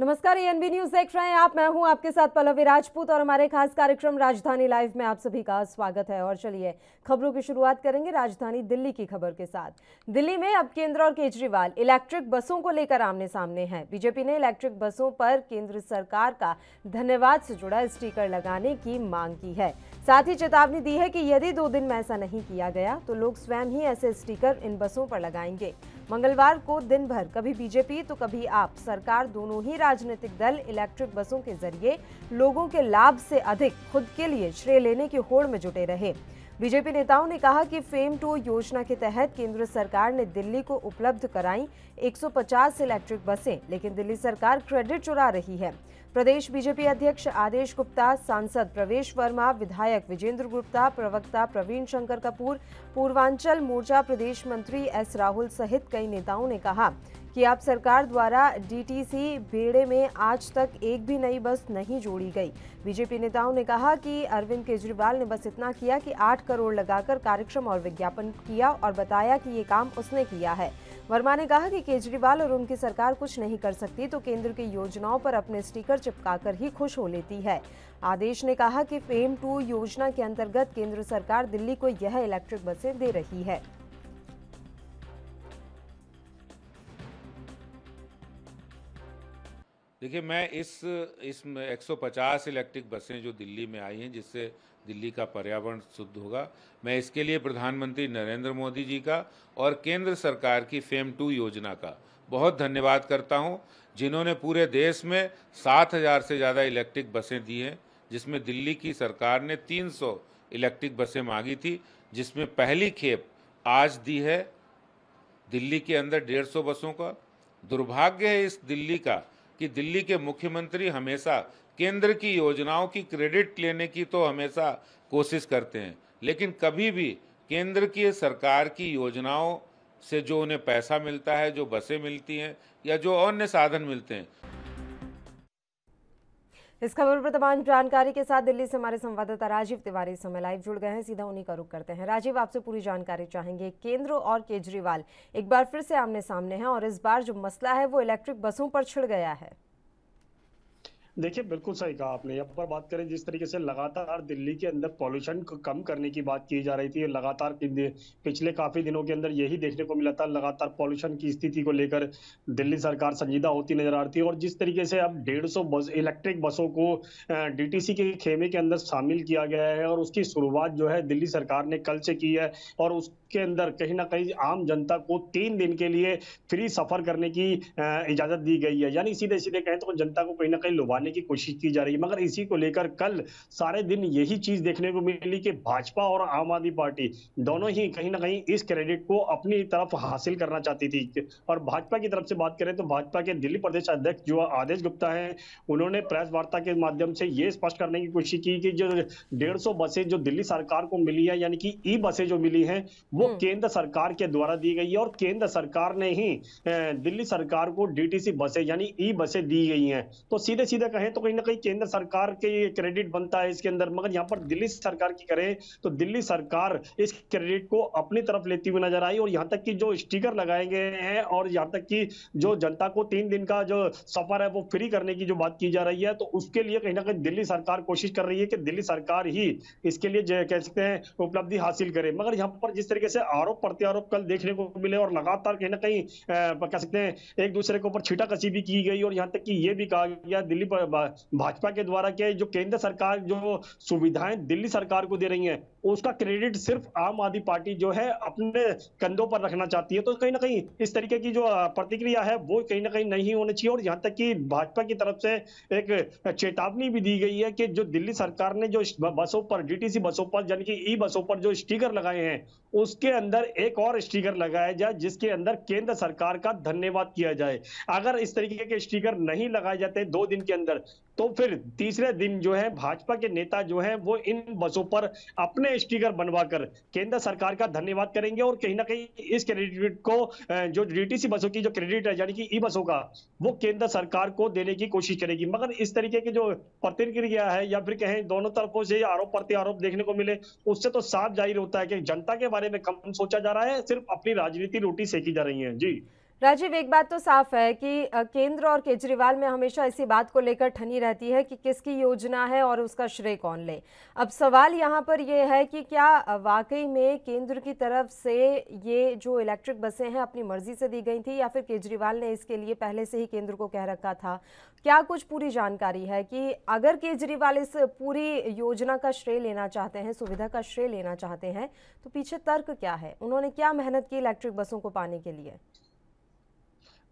नमस्कार, ANB news देख रहे हैं आप। मैं हूं आपके साथ पल्लवी राजपूत और हमारे खास कार्यक्रम राजधानी लाइव में आप सभी का स्वागत है। और चलिए खबरों की शुरुआत करेंगे राजधानी दिल्ली की खबर के साथ। दिल्ली में अब केंद्र और केजरीवाल इलेक्ट्रिक बसों को लेकर आमने सामने हैं। बीजेपी ने इलेक्ट्रिक बसों पर केंद्र सरकार का धन्यवाद से जुड़ा स्टिकर लगाने की मांग की है। साथ ही चेतावनी दी है कि यदि 2 दिन में ऐसा नहीं किया गया तो लोग स्वयं ही ऐसे स्टिकर इन बसों पर लगाएंगे। मंगलवार को दिन भर कभी बीजेपी तो कभी आप सरकार दोनों ही राजनीतिक दल इलेक्ट्रिक बसों के जरिए लोगों के लाभ से अधिक खुद के लिए श्रेय लेने की होड़ में जुटे रहे। बीजेपी नेताओं ने कहा कि फेम 2 योजना के तहत केंद्र सरकार ने दिल्ली को उपलब्ध कराई 150 इलेक्ट्रिक बसें, लेकिन दिल्ली सरकार क्रेडिट चुरा रही है। प्रदेश बीजेपी अध्यक्ष आदेश गुप्ता, सांसद प्रवेश वर्मा, विधायक विजेंद्र गुप्ता, प्रवक्ता प्रवीण शंकर कपूर, पूर्वांचल मोर्चा प्रदेश मंत्री एस राहुल सहित कई नेताओं ने कहा कि अब सरकार द्वारा डीटीसी बेड़े में आज तक एक भी नई बस नहीं जोड़ी गई। बीजेपी नेताओं ने कहा कि अरविंद केजरीवाल ने बस इतना किया कि 8 करोड़ लगाकर कार्यक्रम और विज्ञापन किया और बताया कि ये काम उसने किया है। वर्मा ने कहा कि केजरीवाल और उनकी सरकार कुछ नहीं कर सकती तो केंद्र की योजनाओं पर अपने स्टिकर चिपकाकर ही खुश हो लेती है। आदेश ने कहा कि फेम 2 योजना के अंतर्गत केंद्र सरकार दिल्ली को यह इलेक्ट्रिक बसें दे रही है। देखिए, मैं इस 150 इलेक्ट्रिक बसें जो दिल्ली में आई हैं, जिससे दिल्ली का पर्यावरण शुद्ध होगा, मैं इसके लिए प्रधानमंत्री नरेंद्र मोदी जी का और केंद्र सरकार की फेम 2 योजना का बहुत धन्यवाद करता हूं, जिन्होंने पूरे देश में 7,000 से ज़्यादा इलेक्ट्रिक बसें दी हैं, जिसमें दिल्ली की सरकार ने 300 इलेक्ट्रिक बसें मांगी थी, जिसमें पहली खेप आज दी है दिल्ली के अंदर 150 बसों का। दुर्भाग्य है इस दिल्ली का कि दिल्ली के मुख्यमंत्री हमेशा केंद्र की योजनाओं की क्रेडिट लेने की तो हमेशा कोशिश करते हैं, लेकिन कभी भी केंद्र की सरकार की योजनाओं से जो उन्हें पैसा मिलता है, जो बसें मिलती हैं या जो अन्य साधन मिलते हैं। इस खबर पर तमाम जानकारी के साथ दिल्ली से हमारे संवाददाता राजीव तिवारी इस समय लाइव जुड़ गए हैं। सीधा उन्हीं का रुख करते हैं। राजीव, आपसे पूरी जानकारी चाहेंगे। केंद्र और केजरीवाल एक बार फिर से आमने सामने हैं और इस बार जो मसला है वो इलेक्ट्रिक बसों पर छिड़ गया है। देखिए, बिल्कुल सही कहा आपने। यहाँ पर बात करें जिस तरीके से लगातार दिल्ली के अंदर पॉल्यूशन को कम करने की बात की जा रही थी, लगातार पिछले काफी दिनों के अंदर यही देखने को मिला था। लगातार पॉल्यूशन की स्थिति को लेकर दिल्ली सरकार संजीदा होती नजर आ रही थी और जिस तरीके से अब 150 बस इलेक्ट्रिक बसों को डीटीसी के खेमे के अंदर शामिल किया गया है और उसकी शुरुआत जो है दिल्ली सरकार ने कल से की है और उसके अंदर कहीं ना कहीं आम जनता को 3 दिन के लिए फ्री सफर करने की इजाजत दी गई है। यानी सीधे सीधे कहें तो जनता को कहीं ना कहीं लुभाने की कोशिश की जा रही है। मगर इसी को लेकर कल सारे दिन यही चीज देखने को मिली कि भाजपा और आम आदमी पार्टी दोनों ही कहीं ना कहीं इस क्रेडिट को अपनी तरफ हासिल करना चाहती थी। और भाजपा की तरफ से बात करें तो भाजपा के दिल्ली प्रदेश अध्यक्ष जो आदेश गुप्ता है, उन्होंने प्रेस वार्ता के माध्यम से यह स्पष्ट करने की कोशिश की कि जो 150 बसें जो दिल्ली सरकार को मिली है, यानी कि ई बसें जो मिली हैं, वो केंद्र सरकार के द्वारा दी गई है और केंद्र सरकार ने ही दिल्ली सरकार को डीटीसी बसें यानी ई बसें दी गई हैं। तो सीधे सीधे कहें तो कहीं ना कहीं केंद्र सरकार के क्रेडिट बनता है इसके अंदर। मगर यहाँ पर दिल्ली सरकार की करें तो दिल्ली सरकार इस क्रेडिट को अपनी तरफ लेती हुई नजर आई और यहाँ तक कि जो स्टिकर लगाए गए हैं और यहाँ तक कि जो जनता को 3 दिन का जो सफर है वो फ्री करने की जो बात की जा रही है, तो उसके लिए कहीं ना कहीं दिल्ली सरकार कोशिश कर रही है कि दिल्ली सरकार ही इसके लिए कह सकते हैं उपलब्धि हासिल करे। मगर यहाँ पर जिस तरीके से आरोप प्रत्यारोप कल देखने को मिले और लगातार कहीं ना कहीं कह सकते हैं एक दूसरे के ऊपर छींटाकशी भी की गई और यहाँ तक कि ये भी कहा गया दिल्ली भाजपा के द्वारा कि जो केंद्र सरकार जो सुविधाएं दिल्ली सरकार को दे रही है उसका क्रेडिट सिर्फ आम आदमी पार्टी जो है अपने कंधों पर रखना चाहती है। तो कहीं ना कहीं इस तरीके की जो प्रतिक्रिया है वो कहीं ना कहीं नहीं होनी चाहिए और यहाँ तक कि भाजपा की तरफ से एक चेतावनी भी दी गई है कि जो दिल्ली सरकार ने जो बसों पर डीटीसी बसों पर यानी कि ई बसों पर जो स्टिकर लगाए हैं उसके अंदर एक और स्टिकर लगाया जाए जिसके अंदर केंद्र सरकार का धन्यवाद किया जाए। अगर इस तरीके के स्टिकर नहीं लगाए जाते 2 दिन के अंदर तो फिर तीसरे दिन जो है भाजपा के नेता जो है वो इन बसों पर अपने स्टिकर बनवाकर केंद्र सरकार का धन्यवाद करेंगे और कहीं ना कहीं इस क्रेडिट को जो डीटीसी बसों की जो क्रेडिट है यानी कि ई बसों का वो केंद्र सरकार को देने की कोशिश करेगी। मगर इस तरीके की जो प्रतिक्रिया है या फिर कहें दोनों तरफों से आरोप प्रत्यारोप देखने को मिले उससे तो साफ जाहिर होता है कि जनता के बारे में कम सोचा जा रहा है, सिर्फ अपनी राजनीति रोटी सेकी जा रही है। जी राजीव, एक बात तो साफ है कि केंद्र और केजरीवाल में हमेशा इसी बात को लेकर ठनी रहती है कि किसकी योजना है और उसका श्रेय कौन ले। अब सवाल यहाँ पर यह है कि क्या वाकई में केंद्र की तरफ से ये जो इलेक्ट्रिक बसें हैं अपनी मर्जी से दी गई थी, या फिर केजरीवाल ने इसके लिए पहले से ही केंद्र को कह रखा था? क्या कुछ पूरी जानकारी है कि अगर केजरीवाल इस पूरी योजना का श्रेय लेना चाहते हैं, सुविधा का श्रेय लेना चाहते हैं, तो पीछे तर्क क्या है? उन्होंने क्या मेहनत की इलेक्ट्रिक बसों को पाने के लिए?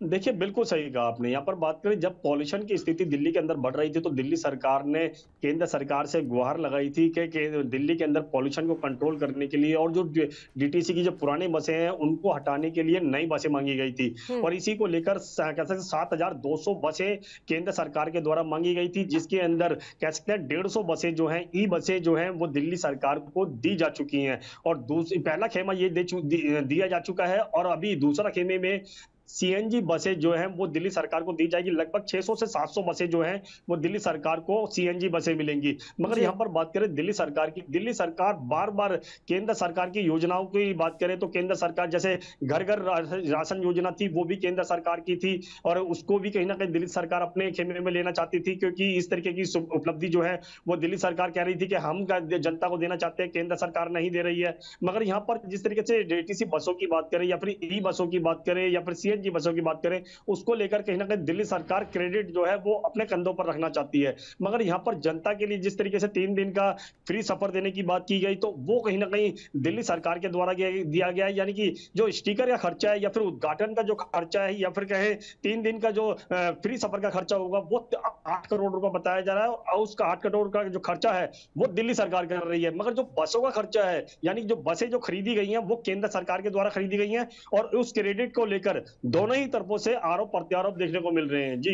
देखिए बिल्कुल सही कहा आपने। यहाँ पर बात करें, जब पॉल्यूशन की स्थिति दिल्ली के अंदर बढ़ रही थी तो दिल्ली सरकार ने केंद्र सरकार से गुहार लगाई थी कि दिल्ली के अंदर पॉल्यूशन को कंट्रोल करने के लिए और जो डीटीसी की जो पुरानी बसें हैं उनको हटाने के लिए नई बसें मांगी गई थी। और इसी को लेकर कह सकते 7,200 बसें केंद्र सरकार के द्वारा मांगी गई थी, जिसके अंदर कह सकते हैं 150 बसें जो हैं, ई बसें जो हैं वो दिल्ली सरकार को दी जा चुकी हैं। और पहला खेमा ये दिया जा चुका है और अभी दूसरा खेमे में सीएनजी बसें जो हैं वो दिल्ली सरकार को दी जाएगी। लगभग 600 से 700 बसें जो हैं वो दिल्ली सरकार को सीएनजी बसें मिलेंगी। मगर यहाँ पर बात करें दिल्ली सरकार की, दिल्ली सरकार बार बार केंद्र सरकार की योजनाओं की बात करें तो केंद्र सरकार जैसे घर घर राशन योजना थी वो भी केंद्र सरकार की थी और उसको भी कहीं ना कहीं दिल्ली सरकार अपने खेमे में लेना चाहती थी, क्योंकि इस तरीके की उपलब्धि जो है वो दिल्ली सरकार कह रही थी कि हम जनता को देना चाहते हैं, केंद्र सरकार नहीं दे रही है। मगर यहाँ पर जिस तरीके से डीटीसी बसों की बात करें या फिर ई बसों की बात करें या फिर सीएनजी बसों की बात करें, उसको लेकर कहीं ना कहीं दिल्ली सरकार क्रेडिट जो है वो अपने कंधों पर रखना चाहती है। मगर यहाँ पर जनता के लिए जिस तरीके से 3 दिन का फ्री सफर देने की बात की गई तो वो कहीं ना कहीं दिल्ली सरकार के द्वारा दिया गया है। यानी कि जो स्टिकर का खर्चा है या फिर उद्घाटन का जो खर्चा है या फिर कहें 3 दिन का जो फ्री सफर का खर्चा होगा वो 8 करोड़ रुपए बताया जा रहा है और उसका 8 करोड़ का जो खर्चा है वो दिल्ली सरकार कर रही है। मगर जो बसों का खर्चा है, यानी जो बसें जो खरीदी गई हैं वो केंद्र सरकार के द्वारा खरीदी गई हैं और उस क्रेडिट को लेकर दोनों ही तरफों से आरोप प्रत्यारोप देखने को मिल रहे हैं। जी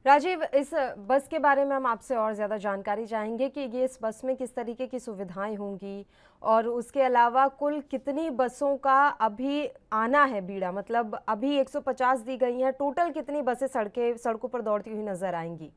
राजीव, इस बस के बारे में हम आपसे और ज़्यादा जानकारी चाहेंगे कि ये इस बस में किस तरीके की सुविधाएं होंगी और उसके अलावा कुल कितनी बसों का अभी आना है बीड़ा, मतलब अभी 150 दी गई हैं, टोटल कितनी बसें सड़कों पर दौड़ती हुई नजर आएंगी?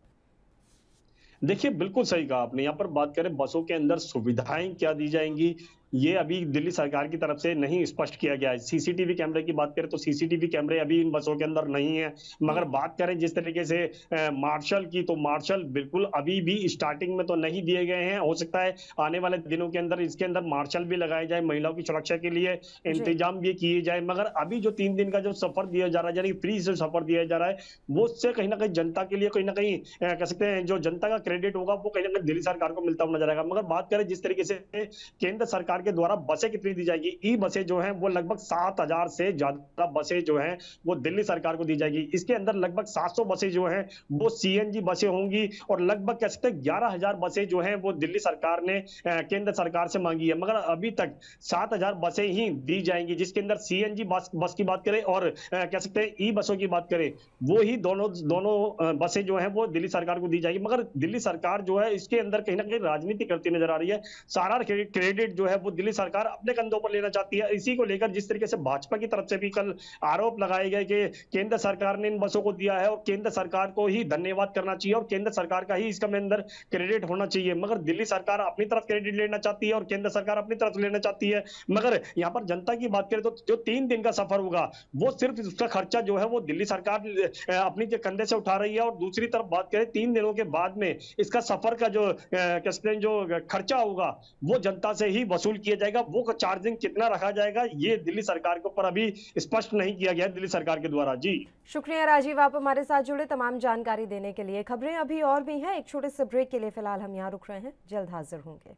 देखिए बिल्कुल सही कहा आपने। यहाँ पर बात करें बसों के अंदर सुविधाएं क्या दी जाएंगी, ये अभी दिल्ली सरकार की तरफ से नहीं स्पष्ट किया गया है। सीसीटीवी कैमरे की बात करें तो सीसीटीवी कैमरे अभी इन बसों के अंदर नहीं है। मगर बात करें जिस तरीके से मार्शल की, तो मार्शल बिल्कुल अभी भी स्टार्टिंग में तो नहीं दिए गए हैं। हो सकता है आने वाले दिनों के अंदर इसके अंदर मार्शल भी लगाए जाए, महिलाओं की सुरक्षा के लिए इंतजाम भी किए जाए। मगर अभी जो 3 दिन का जो सफर दिया जा रहा है, यानी फ्री से सफर दिया जा रहा है, वो उससे कहीं ना कहीं जनता के लिए कहीं ना कहीं कह सकते हैं जो जनता का क्रेडिट होगा वो कहीं ना कहीं दिल्ली सरकार को मिलता हुआ नजर आएगा। मगर बात करें जिस तरीके से केंद्र सरकार के द्वारा बसें कितनी दी जाएगी, ई बसें जो हैं वो लगभग 7,000 से ज्यादा बसें जो हैं वो दिल्ली सरकार को दी जाएगी। इसके अंदर लगभग 700 बसें जो हैं वो सीएनजी बसें होंगी और लगभग कह सकते हैं 11,000 बसें जो हैं वो दिल्ली सरकार ने केंद्र सरकार से मांगी है। मगर अभी तक 7,000 बसें ही दी जाएंगी, जिसके अंदर सीएनजी बस की बात करें और कह सकते हैं ई बसों की बात करें, वो ही दोनों बसें जो हैं वो दिल्ली सरकार को दी जाएगी। मगर दिल्ली सरकार जो है इसके अंदर कहीं ना कहीं राजनीति करती नजर आ रही है। सारा क्रेडिट जो है वो दिल्ली सरकार अपने कंधों पर लेना चाहती है। इसी को लेकर जिस तरीके से भाजपा की तरफ से भी कल आरोप लगाए गए कि केंद्र सरकार ने इन बसों को दिया है और केंद्र सरकार को ही धन्यवाद करना चाहिए और केंद्र सरकार का ही इसका अंदर क्रेडिट होना चाहिए। मगर दिल्ली सरकार अपनी तरफ क्रेडिट लेना चाहती है और केंद्र सरकार अपनी तरफ लेना चाहती है। मगर यहाँ पर जनता की बात करें तो जो 3 दिन का सफर होगा वो सिर्फ उसका खर्चा जो है वो दिल्ली सरकार अपनी कंधे से उठा रही है और दूसरी तरफ बात करें 3 दिनों के बाद में इसका सफर का जो खर्चा होगा वो जनता से ही वसूल किया जाएगा। वो चार्जिंग कितना रखा जाएगा ये दिल्ली सरकार के ऊपर अभी स्पष्ट नहीं किया गया दिल्ली सरकार के द्वारा। जी शुक्रिया राजीव, आप हमारे साथ जुड़े तमाम जानकारी देने के लिए। खबरें अभी और भी हैं, एक छोटे से ब्रेक के लिए फिलहाल हम यहाँ रुक रहे हैं, जल्द हाजिर होंगे।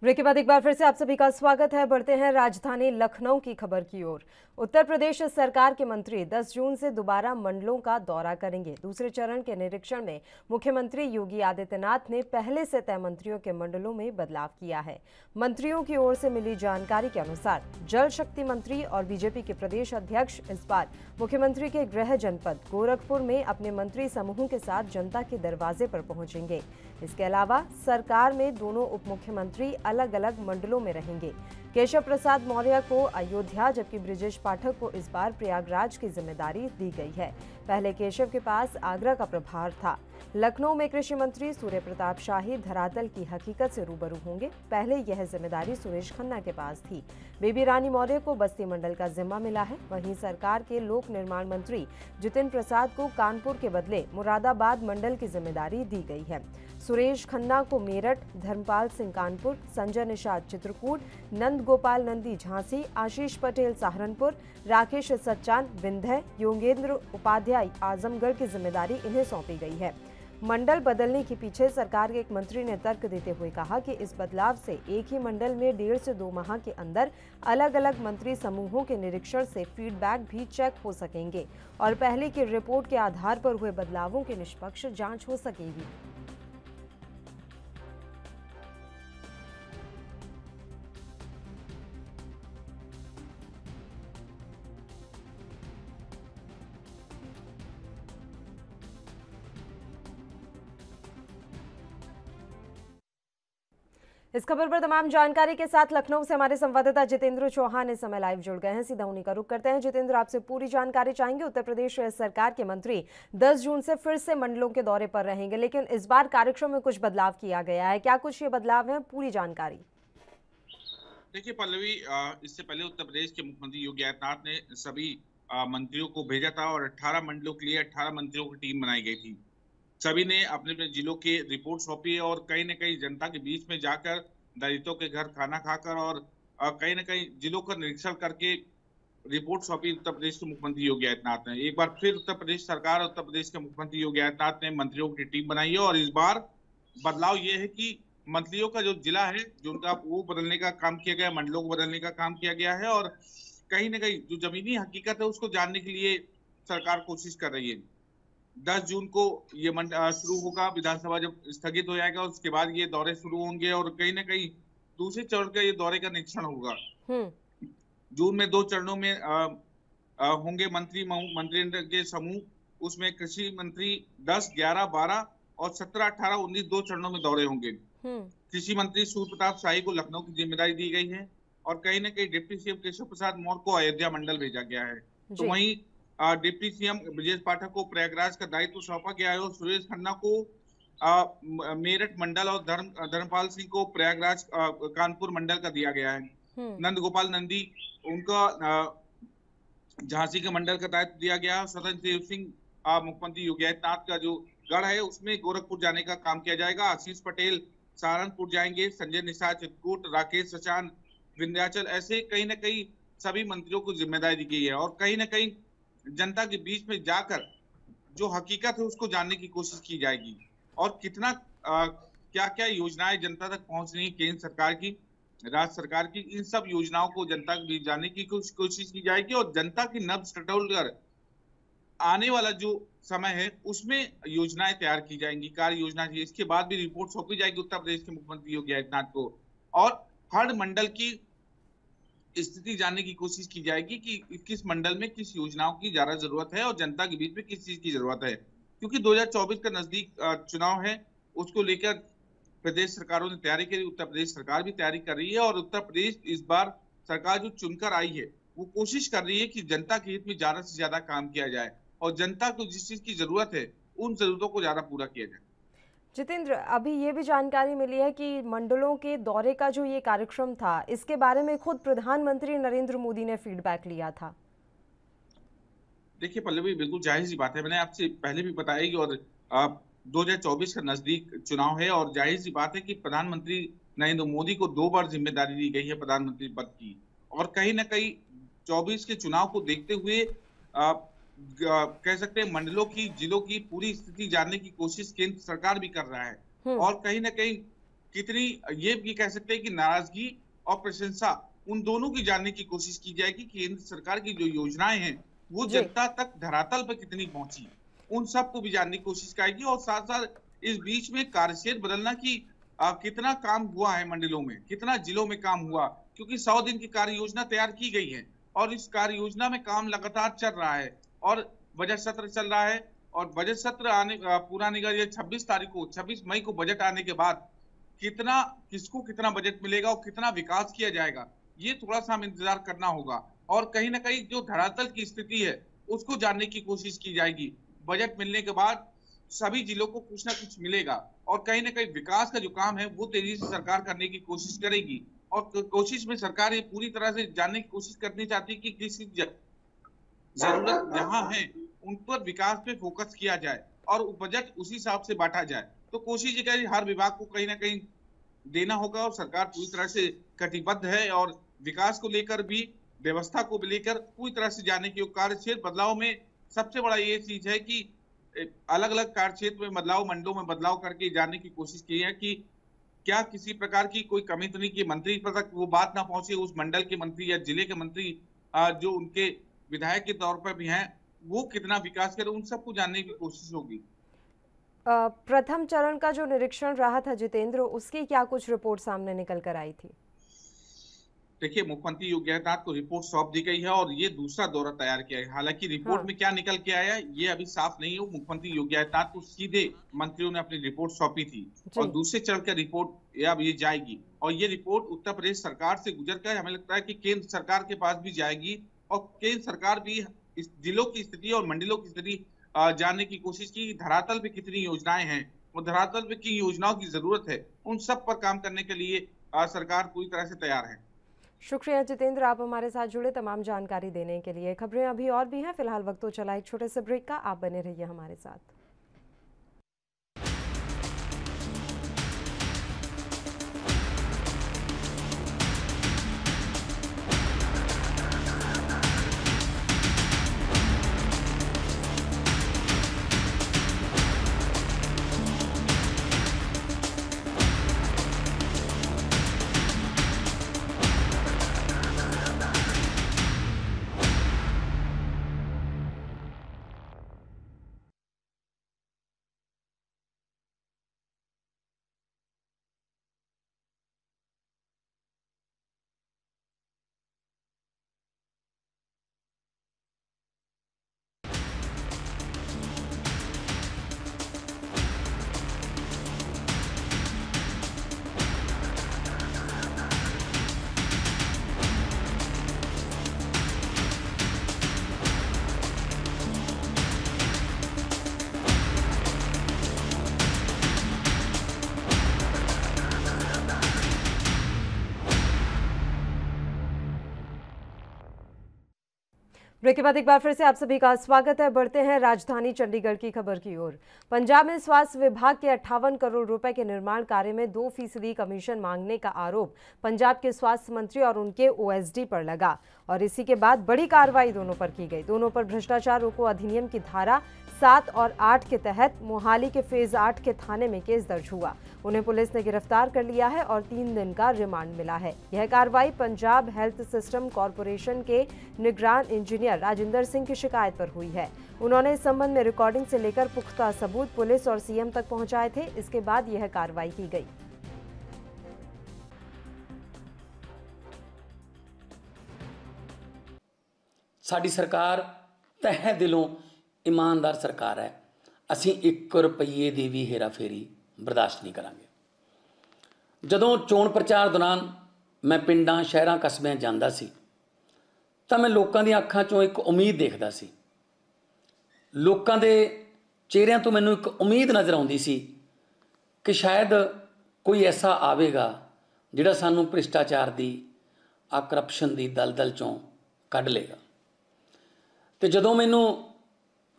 ब्रेक के बाद एक बार फिर से आप सभी का स्वागत है। बढ़ते हैं राजधानी लखनऊ की खबर की ओर। उत्तर प्रदेश सरकार के मंत्री 10 जून से दोबारा मंडलों का दौरा करेंगे। दूसरे चरण के निरीक्षण में मुख्यमंत्री योगी आदित्यनाथ ने पहले से तय मंत्रियों के मंडलों में बदलाव किया है। मंत्रियों की ओर से मिली जानकारी के अनुसार जल शक्ति मंत्री और बीजेपी के प्रदेश अध्यक्ष इस बार मुख्यमंत्री के गृह जनपद गोरखपुर में अपने मंत्री समूह के साथ जनता के दरवाजे पर पहुंचेंगे। इसके अलावा सरकार में दोनों उप मुख्यमंत्री अलग अलग मंडलों में रहेंगे। केशव प्रसाद मौर्य को अयोध्या जबकि ब्रिजेश पाठक को इस बार प्रयागराज की जिम्मेदारी दी गई है। पहले केशव के पास आगरा का प्रभार था। लखनऊ में कृषि मंत्री सूर्य प्रताप शाही धरातल की हकीकत से रूबरू होंगे। पहले यह जिम्मेदारी सुरेश खन्ना के पास थी। बेबी रानी मौर्य को बस्ती मंडल का जिम्मा मिला है। वहीं सरकार के लोक निर्माण मंत्री जितिन प्रसाद को कानपुर के बदले मुरादाबाद मंडल की जिम्मेदारी दी गई है। सुरेश खन्ना को मेरठ, धर्मपाल सिंह कानपुर, संजय निषाद चित्रकूट, नंद गोपाल नंदी झांसी, आशीष पटेल सहारनपुर, राकेश सच्चान विंध्य, योगेंद्र उपाध्याय आजमगढ़ की जिम्मेदारी इन्हें सौंपी गई है। मंडल बदलने के पीछे सरकार के एक मंत्री ने तर्क देते हुए कहा कि इस बदलाव से एक ही मंडल में 1.5 से 2 माह के अंदर अलग अलग मंत्री समूहों के निरीक्षण से फीडबैक भी चेक हो सकेंगे और पहले की रिपोर्ट के आधार पर हुए बदलावों की निष्पक्ष जांच हो सकेगी। इस खबर पर तमाम जानकारी के साथ लखनऊ से हमारे संवाददाता जितेंद्र चौहान इस समय लाइव जुड़ गए हैं। सीधा उन्हीं का रुख करते हैं। जितेंद्र, आपसे पूरी जानकारी चाहेंगे। उत्तर प्रदेश सरकार के मंत्री 10 जून से फिर से मंडलों के दौरे पर रहेंगे, लेकिन इस बार कार्यक्रम में कुछ बदलाव किया गया है। क्या कुछ ये बदलाव है, पूरी जानकारी? देखिए पल्लवी, इससे पहले उत्तर प्रदेश के मुख्यमंत्री योगी आदित्यनाथ ने सभी मंत्रियों को भेजा था और 18 मंडलों के लिए 18 मंत्रियों की टीम बनाई गई थी। सभी ने अपने अपने जिलों के रिपोर्ट सौंपी और कहीं न कहीं जनता के बीच में जाकर, दलितों के घर खाना खाकर और कहीं न कहीं जिलों का निरीक्षण करके रिपोर्ट सौंपी उत्तर प्रदेश के मुख्यमंत्री योगी आदित्यनाथ ने। एक बार फिर उत्तर प्रदेश सरकार और उत्तर प्रदेश के मुख्यमंत्री योगी आदित्यनाथ ने मंत्रियों की टीम बनाई है और इस बार बदलाव ये है कि मंत्रियों का जो जिला है, जो उनका वो बदलने का काम किया गया, मंडलों को बदलने का काम किया गया है और कहीं न कहीं जो जमीनी हकीकत है उसको जानने के लिए सरकार कोशिश कर रही है। 10 जून को ये शुरू होगा, विधानसभा जब स्थगित हो जाएगा उसके बाद ये दौरे शुरू होंगे और कहीं ना कहीं दूसरे चरण का ये दौरे का निरीक्षण होगा। जून में 2 चरणों में होंगे मंत्रिमंडल के समूह। उसमें कृषि मंत्री 10, 11, 12 और 17, 18, 19 2 चरणों में दौरे होंगे। कृषि मंत्री सूर्य प्रताप शाही को लखनऊ की जिम्मेदारी दी गई है और कहीं ना कहीं डिप्टी सीएम केशव प्रसाद मौर्य को अयोध्या मंडल भेजा गया है। तो वहीं डिप्टी सीएम ब्रिजेश पाठक को प्रयागराज का दायित्व सौंपा गया है और सुरेश खन्ना को मेरठ मंडल और धर्मपाल सिंह को प्रयागराज कानपुर मंडल का दिया गया है। नंद गोपाल नंदी उनका झांसी के मंडल का दायित्व दिया गया। स्वतंत्र देव सिंह मुख्यमंत्री योगी आदित्यनाथ का जो गढ़ है उसमें गोरखपुर जाने का काम किया जाएगा। आशीष पटेल सहारनपुर जाएंगे। संजय निषाद चित्रकूट, राकेश सचान विंध्याचल, ऐसे कहीं ना कहीं सभी मंत्रियों को जिम्मेदारी दी गई है और कहीं ना कहीं जनता के बीच में जाकर जो हकीकत है उसको जानने की कोशिश की जाएगी और कितना क्या क्या योजनाएं जनता तक पहुंच रही है केंद्र सरकार की, राज्य सरकार की, इन सब योजनाओं को जनता के बीच जानने की कोशिश की जाएगी और जनता की नब्ज टटोलकर आने वाला जो समय है उसमें योजनाएं तैयार की जाएंगी, कार्य योजना। इसके बाद भी रिपोर्ट सौंपी जाएगी उत्तर प्रदेश के मुख्यमंत्री योगी आदित्यनाथ को और हर मंडल की स्थिति जानने की कोशिश की जाएगी कि किस मंडल में किस योजनाओं की ज्यादा जरूरत है और जनता के बीच में किस चीज की जरूरत है। क्योंकि 2024 का नजदीक चुनाव है, उसको लेकर प्रदेश सरकारों ने तैयारी करी, उत्तर प्रदेश सरकार भी तैयारी कर रही है और उत्तर प्रदेश इस बार सरकार जो चुनकर आई है वो कोशिश कर रही है कि जनता के हित में ज्यादा से ज्यादा काम किया जाए और जनता को जिस चीज की जरूरत है उन जरूरतों को ज्यादा पूरा किया जाए। जितेंद्र, अभी ये भी जानकारी मिली है कि मंडलों के दौरे का जो ये कार्यक्रम था इसके बारे में खुद प्रधानमंत्री नरेंद्र मोदी ने फीडबैक लिया था। देखिए पल्लवी, बिल्कुल जाहिर सी बात है, मैंने आपसे पहले भी बताया कि और 2024 का नजदीक चुनाव है और जाहिर सी बात है कि प्रधानमंत्री नरेंद्र मोदी को 2 बार जिम्मेदारी दी गई है प्रधानमंत्री पद की और कहीं ना कहीं 24 के चुनाव को देखते हुए कह सकते हैं मंडलों की, जिलों की पूरी स्थिति जानने की कोशिश केंद्र सरकार भी कर रहा है और कहीं ना कहीं कितनी, ये भी कह सकते हैं कि नाराजगी और प्रशंसा, उन दोनों की जानने की कोशिश की जाएगी कि केंद्र सरकार की जो योजनाएं हैं वो जी। जनता तक धरातल पर कितनी पहुंची, उन सबको भी जानने की कोशिश करेगी। और साथ साथ इस बीच में कार्यक्षेत्र बदलना की कितना काम हुआ है मंडलों में, कितना जिलों में काम हुआ, क्योंकि 100 दिन की कार्य योजना तैयार की गई है और इस कार्य योजना में काम लगातार चल रहा है और बजट सत्र चल रहा है। और बजट सत्र पूरा आने का, ये 26 मई को बजट आने के बाद कितना, किसको कितना बजट मिलेगा और कितना विकास किया जाएगा, ये थोड़ा सा हम इंतजार करना होगा। और कहीं ना कहीं जो धरातल की स्थिति है उसको जानने की कोशिश की जाएगी। बजट मिलने के बाद सभी जिलों को कुछ ना कुछ मिलेगा और कहीं ना कहीं विकास का जो काम है वो तेजी से सरकार करने की कोशिश करेगी। और कोशिश में सरकार ये पूरी तरह से जानने की कोशिश करनी चाहती है कि किसी जरूरत जहां है उन पर विकास पे फोकस किया जाए और बजट उसी हिसाब से बांटा जाए। तो कोशिश ये करें हर विभाग को कहीं ना कहीं देना होगा और सरकार पूरी तरह से कटिबद्ध है और विकास को लेकर भी, व्यवस्था को लेकर पूरी तरह से जाने की। कार्यक्षेत्र बदलाव में सबसे बड़ा ये चीज है कि अलग अलग कार्यक्षेत्र में बदलाव, मंडलों में बदलाव करके जानने की कोशिश की है कि क्या किसी प्रकार की कोई कमी तो नहीं कि मंत्री पर तक वो बात ना पहुंचे, उस मंडल के मंत्री या जिले के मंत्री जो उनके विधायक के तौर पर भी हैं वो कितना विकास करें, उन सबको जानने की कोशिश होगी। प्रथम चरण का जो निरीक्षण रहा था जितेंद्र, उसकी क्या कुछ रिपोर्ट सामने निकल कर आई थी? देखिए, मुख्यमंत्री योगी आदित्यनाथ को रिपोर्ट सौंप दी गई है और ये दूसरा दौरा तैयार किया है। हालांकि रिपोर्ट में क्या निकल के आया ये अभी साफ नहीं है। मुख्यमंत्री योगी आदित्यनाथ को सीधे मंत्रियों ने अपनी रिपोर्ट सौंपी थी और दूसरे चरण की रिपोर्ट अब ये जाएगी और ये रिपोर्ट उत्तर प्रदेश सरकार से गुजर कर हमें लगता है कि केंद्र सरकार के पास भी जाएगी और केंद्र सरकार भी इस जिलों की स्थिति और मंडलों की स्थिति जानने की कोशिश की। धरातल पे कितनी योजनाएं हैं और धरातल पे किन योजनाओं की जरूरत है, उन सब पर काम करने के लिए सरकार पूरी तरह से तैयार है। शुक्रिया जितेंद्र, आप हमारे साथ जुड़े तमाम जानकारी देने के लिए। खबरें अभी और भी हैं, फिलहाल वक्त तो चला एक छोटे से ब्रेक का, आप बने रहिए हमारे साथ। ब्रेक के बाद एक बार फिर से आप सभी का स्वागत है। बढ़ते हैं राजधानी चंडीगढ़ की खबर की ओर। पंजाब में स्वास्थ्य विभाग के 58 करोड़ रुपए के निर्माण कार्य में 2% कमीशन मांगने का आरोप पंजाब के स्वास्थ्य मंत्री और उनके ओएसडी पर लगा और इसी के बाद बड़ी कार्रवाई दोनों पर की गई। दोनों पर भ्रष्टाचार रोको अधिनियम की धारा 7 और 8 के तहत मोहाली के फेज 8 के थाने में केस दर्ज हुआ। उन्हें पुलिस ने गिरफ्तार कर लिया है और 3 दिन का रिमांड मिला है। यह कार्रवाई पंजाब हेल्थ सिस्टम कॉरपोरेशन के निगरान इंजीनियर राजिंदर सिंह की शिकायत पर हुई है। उन्होंने इस संबंध में रिकॉर्डिंग से लेकर पुख्ता सबूत पुलिस और सीएम तक पहुंचाए थे। इसके बाद यह कार्रवाई की गई। साडी सरकार तह दिलों ईमानदार सरकार है। ਅਸੀਂ 1 ਰੁਪਏ ਦੀ ਵੀ हेराफेरी बर्दाश्त नहीं करांगे। ਜਦੋਂ ਚੋਣ ਪ੍ਰਚਾਰ ਦੌਰਾਨ मैं ਪਿੰਡਾਂ ਸ਼ਹਿਰਾਂ ਕਸਬਿਆਂ ਜਾਂਦਾ ਸੀ ਤਾਂ मैं ਲੋਕਾਂ ਦੀਆਂ ਅੱਖਾਂ 'ਚੋਂ ਇੱਕ ਉਮੀਦ ਦੇਖਦਾ ਸੀ। ਲੋਕਾਂ ਦੇ ਚਿਹਰਿਆਂ ਤੋਂ ਮੈਨੂੰ ਇੱਕ ਉਮੀਦ ਨਜ਼ਰ ਆਉਂਦੀ ਸੀ ਕਿ ਸ਼ਾਇਦ ਕੋਈ ਐਸਾ ਆਵੇਗਾ ਜਿਹੜਾ ਸਾਨੂੰ ਭ੍ਰਿਸ਼ਟਾਚਾਰ ਦੀ ਆ ਕਰਪਸ਼ਨ ਦੀ ਦਲਦਲ 'ਚੋਂ ਕੱਢ ਲੇਗਾ। ਤੇ ਜਦੋਂ ਮੈਨੂੰ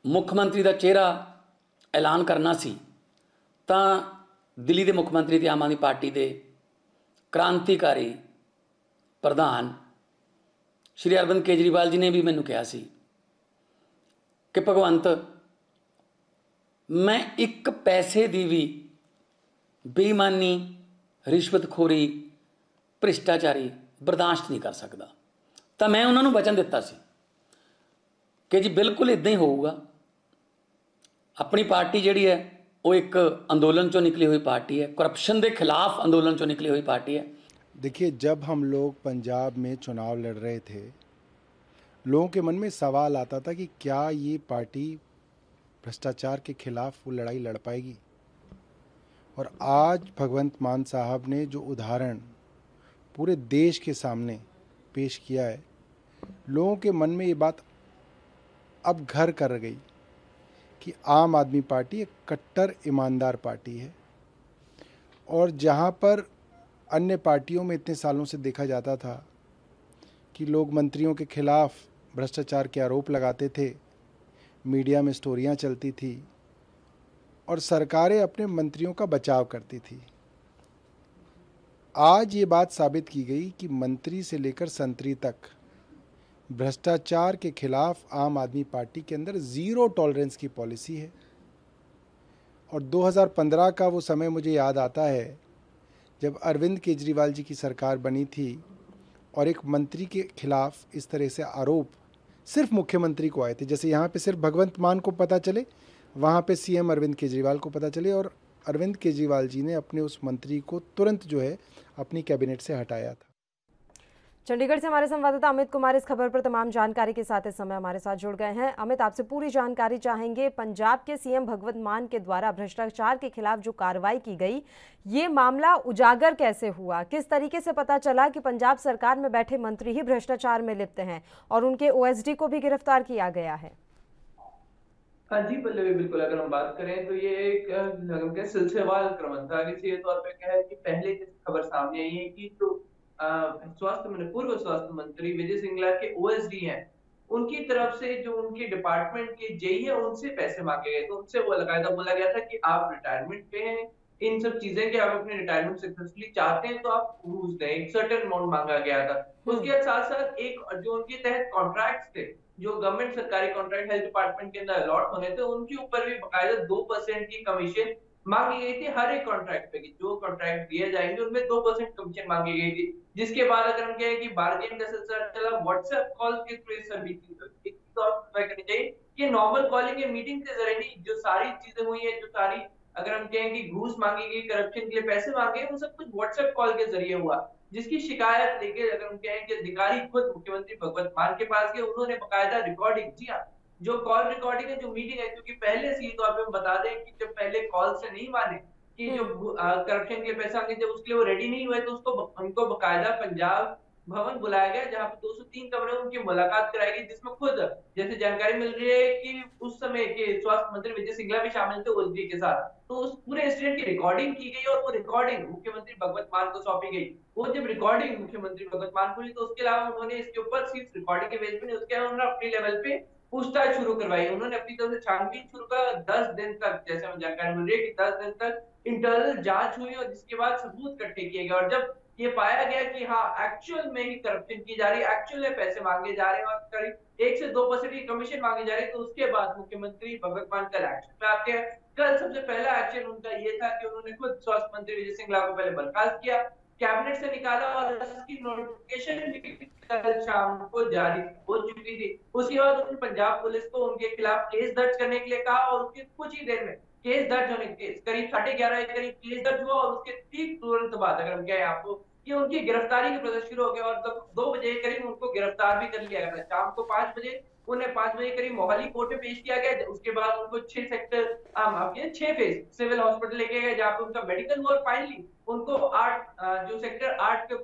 ਮੁੱਖ ਮੰਤਰੀ ਦਾ ਚਿਹਰਾ ਐਲਾਨ ਕਰਨਾ ਸੀ ਤਾਂ ਦਿੱਲੀ ਦੇ ਮੁੱਖ ਮੰਤਰੀ ਤੇ ਆਮ ਆਦਮੀ ਪਾਰਟੀ ਦੇ क्रांतिकारी प्रधान श्री अरविंद केजरीवाल जी ने भी मैनू कहा सी कि भगवंत मैं 1 पैसे की भी बेईमानी ਰਿਸ਼ਵਤਖੋਰੀ, ਭ੍ਰਿਸ਼ਟਾਚਾਰੀ ਬਰਦਾਸ਼ਤ ਨਹੀਂ ਕਰ ਸਕਦਾ। ਤਾਂ ਮੈਂ ਉਹਨਾਂ ਨੂੰ ਵਚਨ ਦਿੱਤਾ ਸੀ ਕਿ ਜੀ ਬਿਲਕੁਲ ਇਦਾਂ ਹੀ ਹੋਊਗਾ। ਆਪਣੀ ਪਾਰਟੀ ਜਿਹੜੀ ਹੈ ਉਹ ਇੱਕ ਅੰਦੋਲਨ ਚੋਂ निकली हुई पार्टी है, करप्शन के खिलाफ अंदोलन चों निकली हुई पार्टी है। देखिए, जब हम लोग पंजाब में चुनाव लड़ रहे थे, लोगों के मन में सवाल आता था कि क्या ये पार्टी भ्रष्टाचार के खिलाफ वो लड़ाई लड़ पाएगी। और आज भगवंत मान साहब ने जो उदाहरण पूरे देश के सामने पेश किया है, लोगों के मन में ये बात अब घर कर गई कि आम आदमी पार्टी एक कट्टर ईमानदार पार्टी है। और जहाँ पर अन्य पार्टियों में इतने सालों से देखा जाता था कि लोग मंत्रियों के खिलाफ भ्रष्टाचार के आरोप लगाते थे, मीडिया में स्टोरियाँ चलती थी और सरकारें अपने मंत्रियों का बचाव करती थी, आज ये बात साबित की गई कि मंत्री से लेकर संतरी तक भ्रष्टाचार के खिलाफ आम आदमी पार्टी के अंदर ज़ीरो टॉलरेंस की पॉलिसी है। और 2015 का वो समय मुझे याद आता है जब अरविंद केजरीवाल जी की सरकार बनी थी और एक मंत्री के खिलाफ इस तरह से आरोप सिर्फ मुख्यमंत्री को आए थे। जैसे यहाँ पे सिर्फ भगवंत मान को पता चले, वहाँ पे सीएम अरविंद केजरीवाल को पता चले और अरविंद केजरीवाल जी ने अपने उस मंत्री को तुरंत जो है अपनी कैबिनेट से हटाया था। चंडीगढ़ से हमारे संवाददाता अमित कुमार इस खबर पर तमाम जानकारी के साथ इस समय हमारे साथ जुड़ गए हैं। अमित, आपसे पूरी जानकारी चाहेंगे। पंजाब के सीएम भगवंत मान के द्वारा भ्रष्टाचार के खिलाफ जो कार्रवाई की गई, ये मामला उजागर कैसे हुआ? किस तरीके से पता चला कि पंजाब सरकार में बैठे मंत्री ही भ्रष्टाचार में लिप्त हैं और उनके ओएसडी को भी गिरफ्तार किया गया है? हाँ जी पल्लवी, बिल्कुल। अगर हम बात करें तो ये एक सिलसिलेवार क्रम था। इसी तौर पे क्या है कि पहले खबर सामने आई है कि जो पूर्व स्वास्थ्य मंत्री विजय सिंगला के ओएसडी हैं, उनकी तरफ से जो उनके डिपार्टमेंट के जेई है उनसे पैसे मांगे गए। तो उनसे वो लगातार बोला गया था कि आप रिटायरमेंट पे हैं, इन सब चीजें कि आप अपने रिटायरमेंट सक्सेसफुली चाहते हैं तो आप घूस दें। एक सर्टेन अमाउंट मांगा गया था। उसके साथ साथ एक जो उनके तहत कॉन्ट्रैक्ट थे, जो गवर्नमेंट सरकारी कॉन्ट्रैक्ट हेल्थ डिपार्टमेंट के अंदर अलॉट होने थे, उनके ऊपर भी बकायदा 2% की कमीशन मांगी गई थी हर एक कॉन्ट्रैक्ट पे। जो कॉन्ट्रैक्ट दिए जाएंगे उनमें 2% कमीशन मांगी गई थी। जिसके बाद अगर हम कहें कि बार्गेन का सिलसिला चला, व्हाट्सएप कॉल के थ्रू सर्विस करनी चाहिए कि नॉर्मल कॉलिंग या मीटिंग के जरिए नहीं, जो सारी चीजें हुई है, जो सारी अगर हम कहें कि घूस मांगी गई, करप्शन के लिए पैसे मांगे, वो सब कुछ व्हाट्सएप कॉल के जरिए हुआ। जिसकी शिकायत लेके अगर हम कहें कि अधिकारी खुद मुख्यमंत्री भगवंत मान के पास गए, उन्होंने बकायदा रिकॉर्डिंग, जी हाँ, जो कॉल रिकॉर्डिंग है, जो मीटिंग है, क्योंकि पहले से ही तौर पे हम बता दें कि जब पहले कॉल से नहीं माने कि जो करप्शन के लिए पैसा मांगे, जब उसके लिए वो रेडी नहीं हुए तो उनको बकायदा पंजाब भवन बुलाया गया, जहाँ पे 203 कमरे उनकी मुलाकात कराई गई, जिसमें खुद जैसे जानकारी मिल रही है कि उस समय के स्वास्थ्य मंत्री विजय सिंगला भी शामिल थे ओएसडी के साथ। तो उस पूरे इंसिडेंट की रिकॉर्डिंग की गई और वो रिकॉर्डिंग मुख्यमंत्री भगवंत मान को सौंपी गई। वो जब रिकॉर्डिंग मुख्यमंत्री भगवंत मान को हुई तो उसके अलावा उन्होंने इसके ऊपर सिर्फ रिकॉर्डिंग के बेस पे, उसके अलावा उन्होंने अपनी लेवल पे पूछताछ शुरू करवाई। उन्होंने अपनी तरफ से छानबीन शुरू कर 10 दिन तक, जैसे हमें जानकारी मिल रही है कि 10 दिन तक इंटरनल जांच हुई और जिसके बाद सबूत इकट्ठे किए गए। और जब ये पाया गया कि हाँ एक्चुअल में ही करप्शन की जा रही है, एक्चुअल में पैसे मांगे जा रहे हैं और करीब 1 से 2% की कमीशन मांगी जा रही है, तो उसके बाद मुख्यमंत्री भगवंत मान कल एक्शन में आते हैं। कल सबसे पहला एक्शन उनका ये था कि उन्होंने खुद स्वास्थ्य मंत्री विजय सिंगला को पहले बर्खास्त किया, कैबिनेट से निकाला और इसकी नोटिफिकेशन कल शाम को जारी हो चुकी थी। उसके बाद उन्होंने पंजाब पुलिस को उनके खिलाफ केस दर्ज करने के लिए कहा और उसके कुछ ही देर में केस दर्ज होने के करीब 11:30 के करीब केस दर्ज हुआ और उसके ठीक तुरंत बाद अगर हम कहें आपको कि उनकी गिरफ्तारी के प्रोसेस शुरू हो गया और तब 2 बजे करीब उनको गिरफ्तार भी कर लिया गया। शाम को 5 बजे उन्हें 5 बजे करीब मोहाली कोर्ट में पेश किया गया। उसके बाद उनको 6 फेज सिविल हॉस्पिटल लेके गए जहाँ पे उनका मेडिकल हुआ और फाइनली उनको 8 जो सेक्टर 8 के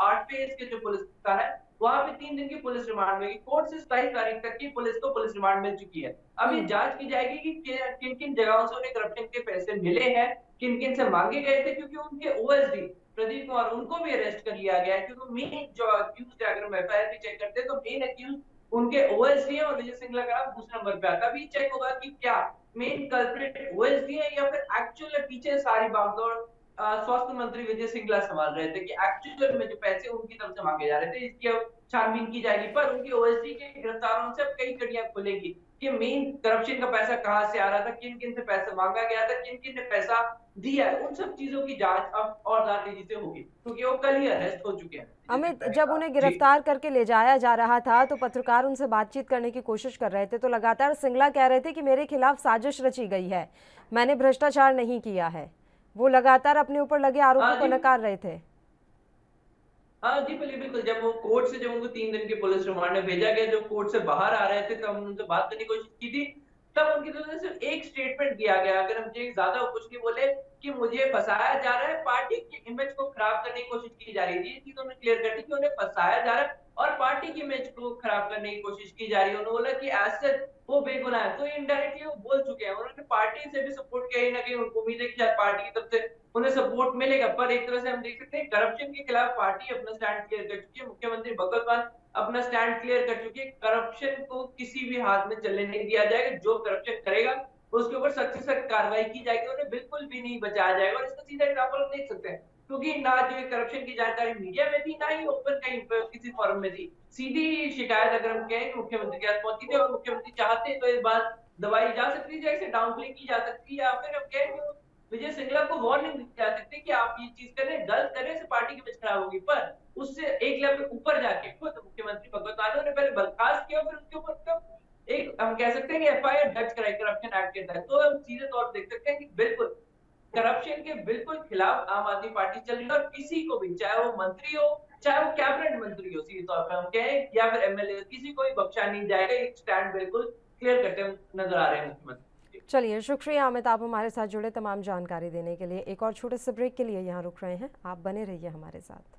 8 फेज के जो पुलिस थाना है वहां पे 3 दिन की पुलिस रिमांड मिलेगी। कोर्ट से 27 तारीख तक की पुलिस को पुलिस रिमांड मिल चुकी है। अब ये जांच की जाएगी कि किन किन जगहों से उन्हें करप्शन के पैसे मिले हैं, किन किन से मांगे गए थे, क्योंकि उनके ओएसडी प्रदीप कुमार उनको भी अरेस्ट कर लिया गया है। क्योंकि मेन जो अक्यूज है, अगर हम एफआईआर भी चेक करते हैं तो मेन अक्यूज उनके ओएसडी है और विजय सिंगला का नाम दूसरे नंबर पे आता है। अभी चेक होगा कि क्या मेन कल्प्रिट ओएसडी है या फिर एक्चुअल पीछे सारी बागडोर स्वास्थ्य मंत्री विजय सिंगला संभाल रहे थे, कि एक्चुअल में जो पैसे उनकी तरफ से मांगे जा रहे थे। इसकी अब छानबीन की जाएगी, पर उनकी ओएसडी के गिरफ्तारों से अब कई कड़ियां खुलेगी। कि मेन करप्शन का पैसा कहाँ से आ रहा था, किन किन से पैसा मांगा गया था, किन किन ने पैसा दिया है, उन सब चीजों की जांच अब और ज्यादा तेजी से होगी, क्योंकि वो कल ही अरेस्ट हो चुके हैं। अमित, जब उन्हें गिरफ्तार करके ले जाया जा रहा था तो पत्रकार उनसे बातचीत करने की कोशिश कर रहे थे, तो लगातार सिंगला कह रहे थे कि मेरे खिलाफ साजिश रची गई है, मैंने भ्रष्टाचार नहीं किया है। वो लगातार अपने ऊपर लगे आरोपों को नकार रहे थे। हाँ जी, बिल्कुल। जब वो कोर्ट से, जब उनको 3 दिन के पुलिस रिमांड में भेजा गया, जब कोर्ट से बाहर आ रहे थे, तब हमने उनसे बात करने की कोशिश की थी। तब उनकी तरफ से सिर्फ एक स्टेटमेंट दिया गया, अगर हम ज्यादा कुछ नहीं बोले, कि मुझे फंसाया जा रहा है, पार्टी की इमेज को खराब करने की कोशिश की जा रही थी। ये चीज उन्होंने क्लियर कर दी कि उन्हें फंसाया जा रहा है और पार्टी की इमेज को खराब करने की कोशिश की जा रही है। उन्होंने बोला कि एज वो बेगुनाह है, तो इनडायरेक्टली वो बोल चुके हैं। उन्होंने पार्टी से भी सपोर्ट कहीं ना कहीं उनको उम्मीद है कि शायद पार्टी की तरफ से उन्हें सपोर्ट मिलेगा। पर एक तरह से हम देख सकते हैं करप्शन के खिलाफ पार्टी अपना स्टैंड क्लियर कर चुकी है, मुख्यमंत्री भगवत मान अपना स्टैंड क्लियर कर चुकी है। करप्शन को किसी भी हाथ में चलने नहीं दिया जाएगा, जो करप्शन करेगा उसके ऊपर सख्त से सख्त कार्रवाई की जाएगी, उन्हें बिल्कुल भी नहीं बचाया जाएगा। और इसका सीधा एग्जाम्पल हम देख सकते हैं, क्योंकि ना जो करप्शन की जानकारी मीडिया में थी, ना ही ओपन कहीं पर किसी फोरम में थी। सीधी शिकायत अगर हम कहें मुख्यमंत्री के पास पहुंची थी, और मुख्यमंत्री चाहते तो इस बात दबाई जा सकती है, इसे डाउन प्ले की जा सकती है, या फिर हम कहें विजय सिंगला को वार्निंग दी जा सकती है कि आप ये चीज करें, गलत करें से पार्टी की इमेज खराब होगी। पर उससे एक लेवल ऊपर जाके खुद मुख्यमंत्री भगवत मान ने पहले बर्खास्त किया, फिर उसके ऊपर एक हम कह सकते हैं कि एफआईआर दर्ज कराई करप्शन एक्ट के तहत। तो हम सीधे तौर पर देख सकते हैं कि बिल्कुल करप्शन के बिल्कुल खिलाफ आम आदमी पार्टी चल रही है, और किसी को भी, चाहे वो मंत्री हो, चाहे वो कैबिनेट मंत्री हो, सीधे तौर पर हम कहें, या फिर एमएलए, किसी को भी बख्शा नहीं जाएगा। एक स्टैंड बिल्कुल क्लियर करते हुए नजर आ रहे हैं मुख्यमंत्री। चलिए, शुक्रिया अमित, आप हमारे साथ जुड़े तमाम जानकारी देने के लिए। एक और छोटे से ब्रेक के लिए यहाँ रुक रहे हैं, आप बने रहिए हमारे साथ।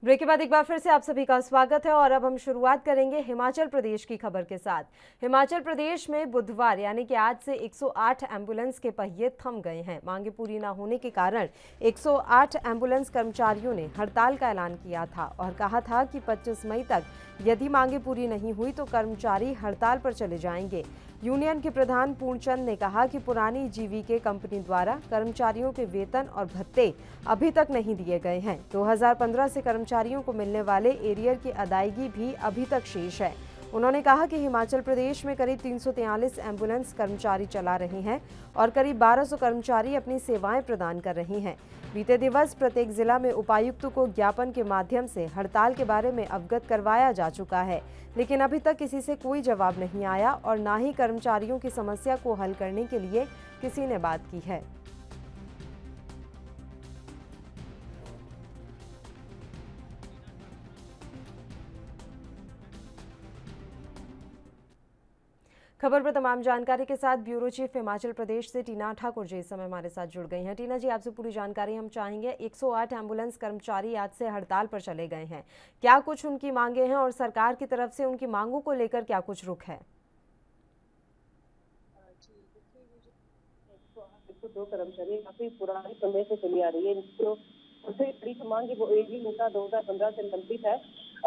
ब्रेक के बाद एक बार फिर से आप सभी का स्वागत है और अब हम शुरुआत करेंगे हिमाचल प्रदेश की खबर के साथ। हिमाचल प्रदेश में बुधवार यानी कि आज से 108 एम्बुलेंस के पहिए थम गए हैं। मांगे पूरी न होने के कारण 108 एम्बुलेंस कर्मचारियों ने हड़ताल का ऐलान किया था और कहा था कि 25 मई तक यदि मांगे पूरी नहीं हुई तो कर्मचारी हड़ताल पर चले जाएंगे। यूनियन के प्रधान पूर्णचंद ने कहा कि पुरानी जीवीके कंपनी द्वारा कर्मचारियों के वेतन और भत्ते अभी तक नहीं दिए गए हैं। 2015 से कर्मचारियों को मिलने वाले एरियर की अदायगी भी अभी तक शेष है। उन्होंने कहा कि हिमाचल प्रदेश में करीब 343 एम्बुलेंस कर्मचारी चला रहे हैं और करीब 1200 कर्मचारी अपनी सेवाएं प्रदान कर रहे हैं। बीते दिवस प्रत्येक जिला में उपायुक्त को ज्ञापन के माध्यम से हड़ताल के बारे में अवगत करवाया जा चुका है, लेकिन अभी तक किसी से कोई जवाब नहीं आया और न ही कर्मचारियों की समस्या को हल करने के लिए किसी ने बात की है। खबर पर तमाम जानकारी के साथ ब्यूरो चीफ हिमाचल प्रदेश से टीना ठाकुर जी इस समय हमारे साथ जुड़ गई हैं। टीना जी, आपसे पूरी जानकारी हम चाहेंगे। 108 एम्बुलेंस कर्मचारी आज से हड़ताल पर चले गए हैं, क्या कुछ उनकी मांगे हैं और सरकार की तरफ से उनकी मांगों को लेकर क्या कुछ रुख है? दो कर्मचारी काफी पुराने समय से चली आ रही है, तो सबसे बड़ी मांग वो एक ही उनका 2015 से लंबित है।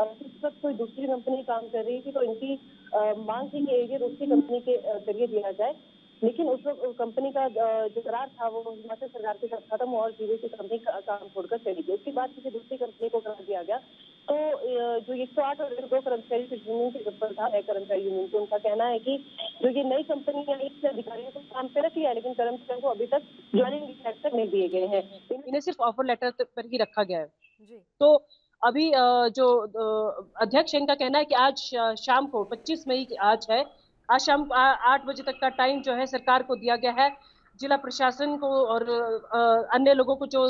इस वक्त कोई दूसरी कंपनी काम कर रही थी, तो इनकी मांग थी कि एरियर उसकी कंपनी के जरिए दिया जाए, लेकिन उस वक्त कंपनी का जो करार था वो हिमाचल सरकार के साथ खत्म और सीधे की कंपनी का काम छोड़कर चली गई। उसके बाद किसी दूसरी कंपनी को करार दिया गया। तो जो 108 और 2 कर्मचारी यूनियन के ऊपर था, कर्मचारी यूनियन को उनका कहना है कि जो ये नई कंपनी है इससे अधिकारियों को काम पे रख लिया, लेकिन कर्मचारियों को अभी तक ज्वाइनिंग लेटर नहीं दिए गए हैं, इन्हें सिर्फ ऑफर लेटर पर ही रखा गया है। तो अभी जो अध्यक्ष इनका कहना है कि आज शाम को 25 मई की आज है, आज शाम 8 बजे तक का टाइम जो है सरकार को दिया गया है। जिला प्रशासन को और अन्य लोगों को जो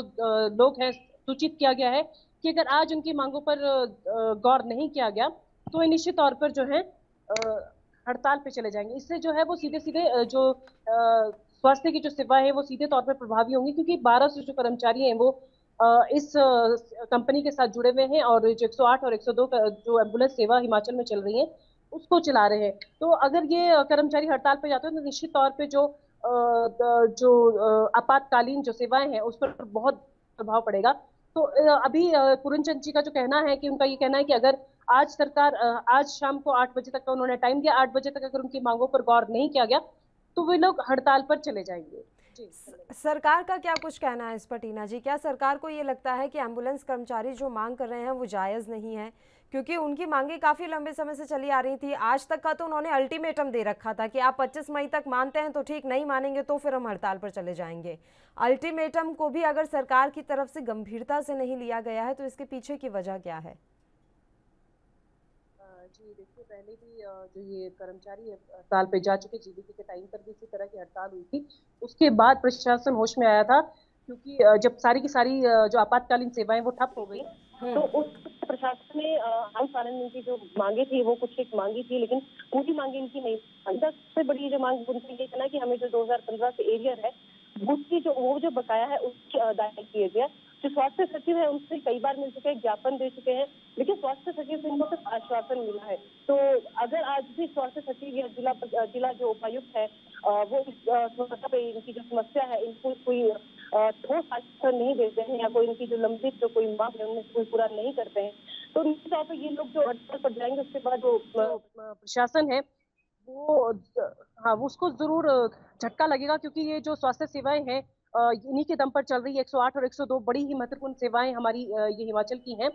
लोग हैं सूचित किया गया है कि अगर आज उनकी मांगों पर गौर नहीं किया गया तो निश्चित तौर पर जो है हड़ताल पे चले जाएंगे। इससे जो है वो सीधे सीधे जो स्वास्थ्य की जो सेवा है वो सीधे तौर पर प्रभावी होंगी, क्योंकि 1200 जो कर्मचारी हैं वो इस कंपनी के साथ जुड़े हुए हैं और जो 108 और 102 का जो एम्बुलेंस सेवा हिमाचल में चल रही है उसको चला रहे हैं। तो अगर ये कर्मचारी हड़ताल पे जाते हैं तो निश्चित तौर पे जो आपातकालीन जो सेवाएं हैं उस पर बहुत प्रभाव पड़ेगा। तो अभी पूरन जी का जो कहना है कि उनका ये कहना है कि अगर आज सरकार आज शाम को 8 बजे तक का उन्होंने टाइम दिया, 8 बजे तक अगर उनकी मांगों पर गौर नहीं किया गया तो वे लोग हड़ताल पर चले जाएंगे। सरकार का क्या कुछ कहना है इस पर टीना जी? क्या सरकार को ये लगता है कि एम्बुलेंस कर्मचारी जो मांग कर रहे हैं वो जायज़ नहीं है? क्योंकि उनकी मांगे काफ़ी लंबे समय से चली आ रही थी। आज तक का तो उन्होंने अल्टीमेटम दे रखा था कि आप 25 मई तक मानते हैं तो ठीक, नहीं मानेंगे तो फिर हम हड़ताल पर चले जाएंगे। अल्टीमेटम को भी अगर सरकार की तरफ से गंभीरता से नहीं लिया गया है तो इसके पीछे की वजह क्या है? जी देखिए, पहले भी जो ये कर्मचारी हड़ताल पे जा चुके, जीबीपी के टाइम पर भी इसी तरह की हड़ताल हुई थी। उसके बाद प्रशासन होश में आया था क्योंकि जब सारी की सारी जो आपातकालीन सेवाएं वो ठप हो गई तो उस प्रशासन ने आम इनकी जो मांगे थी वो कुछ एक मांगी थी, लेकिन पूरी मांगे इनकी नहीं। सबसे बड़ी जो मांग उनकी ये कहना कि हमें जो 2015 से एरियर है उसकी जो बकाया है उसकी अदायगी किए गया। जो स्वास्थ्य सचिव है उनसे कई बार मिल चुके हैं, ज्ञापन दे चुके हैं, लेकिन स्वास्थ्य सचिव से इनको सिर्फ आश्वासन मिला है। तो अगर आज भी स्वास्थ्य सचिव या जिला जो उपायुक्त है वो इस समस्या पे, इनकी जो समस्या है इनको कोई ठोस आश्वासन नहीं देते हैं या कोई इनकी जो लंबित जो कोई मांग है उनमें कोई पूरा नहीं करते हैं तो निश्चित तौर पर ये लोग जो हड़ताल पर जाएंगे उसके बाद जो प्रशासन है वो हाँ वो उसको जरूर झटका लगेगा, क्योंकि ये जो स्वास्थ्य सेवाएं हैं इन्हीं के दम पर चल रही है। 108 और 102 बड़ी ही महत्वपूर्ण सेवाएं हमारी ये हिमाचल की हैं।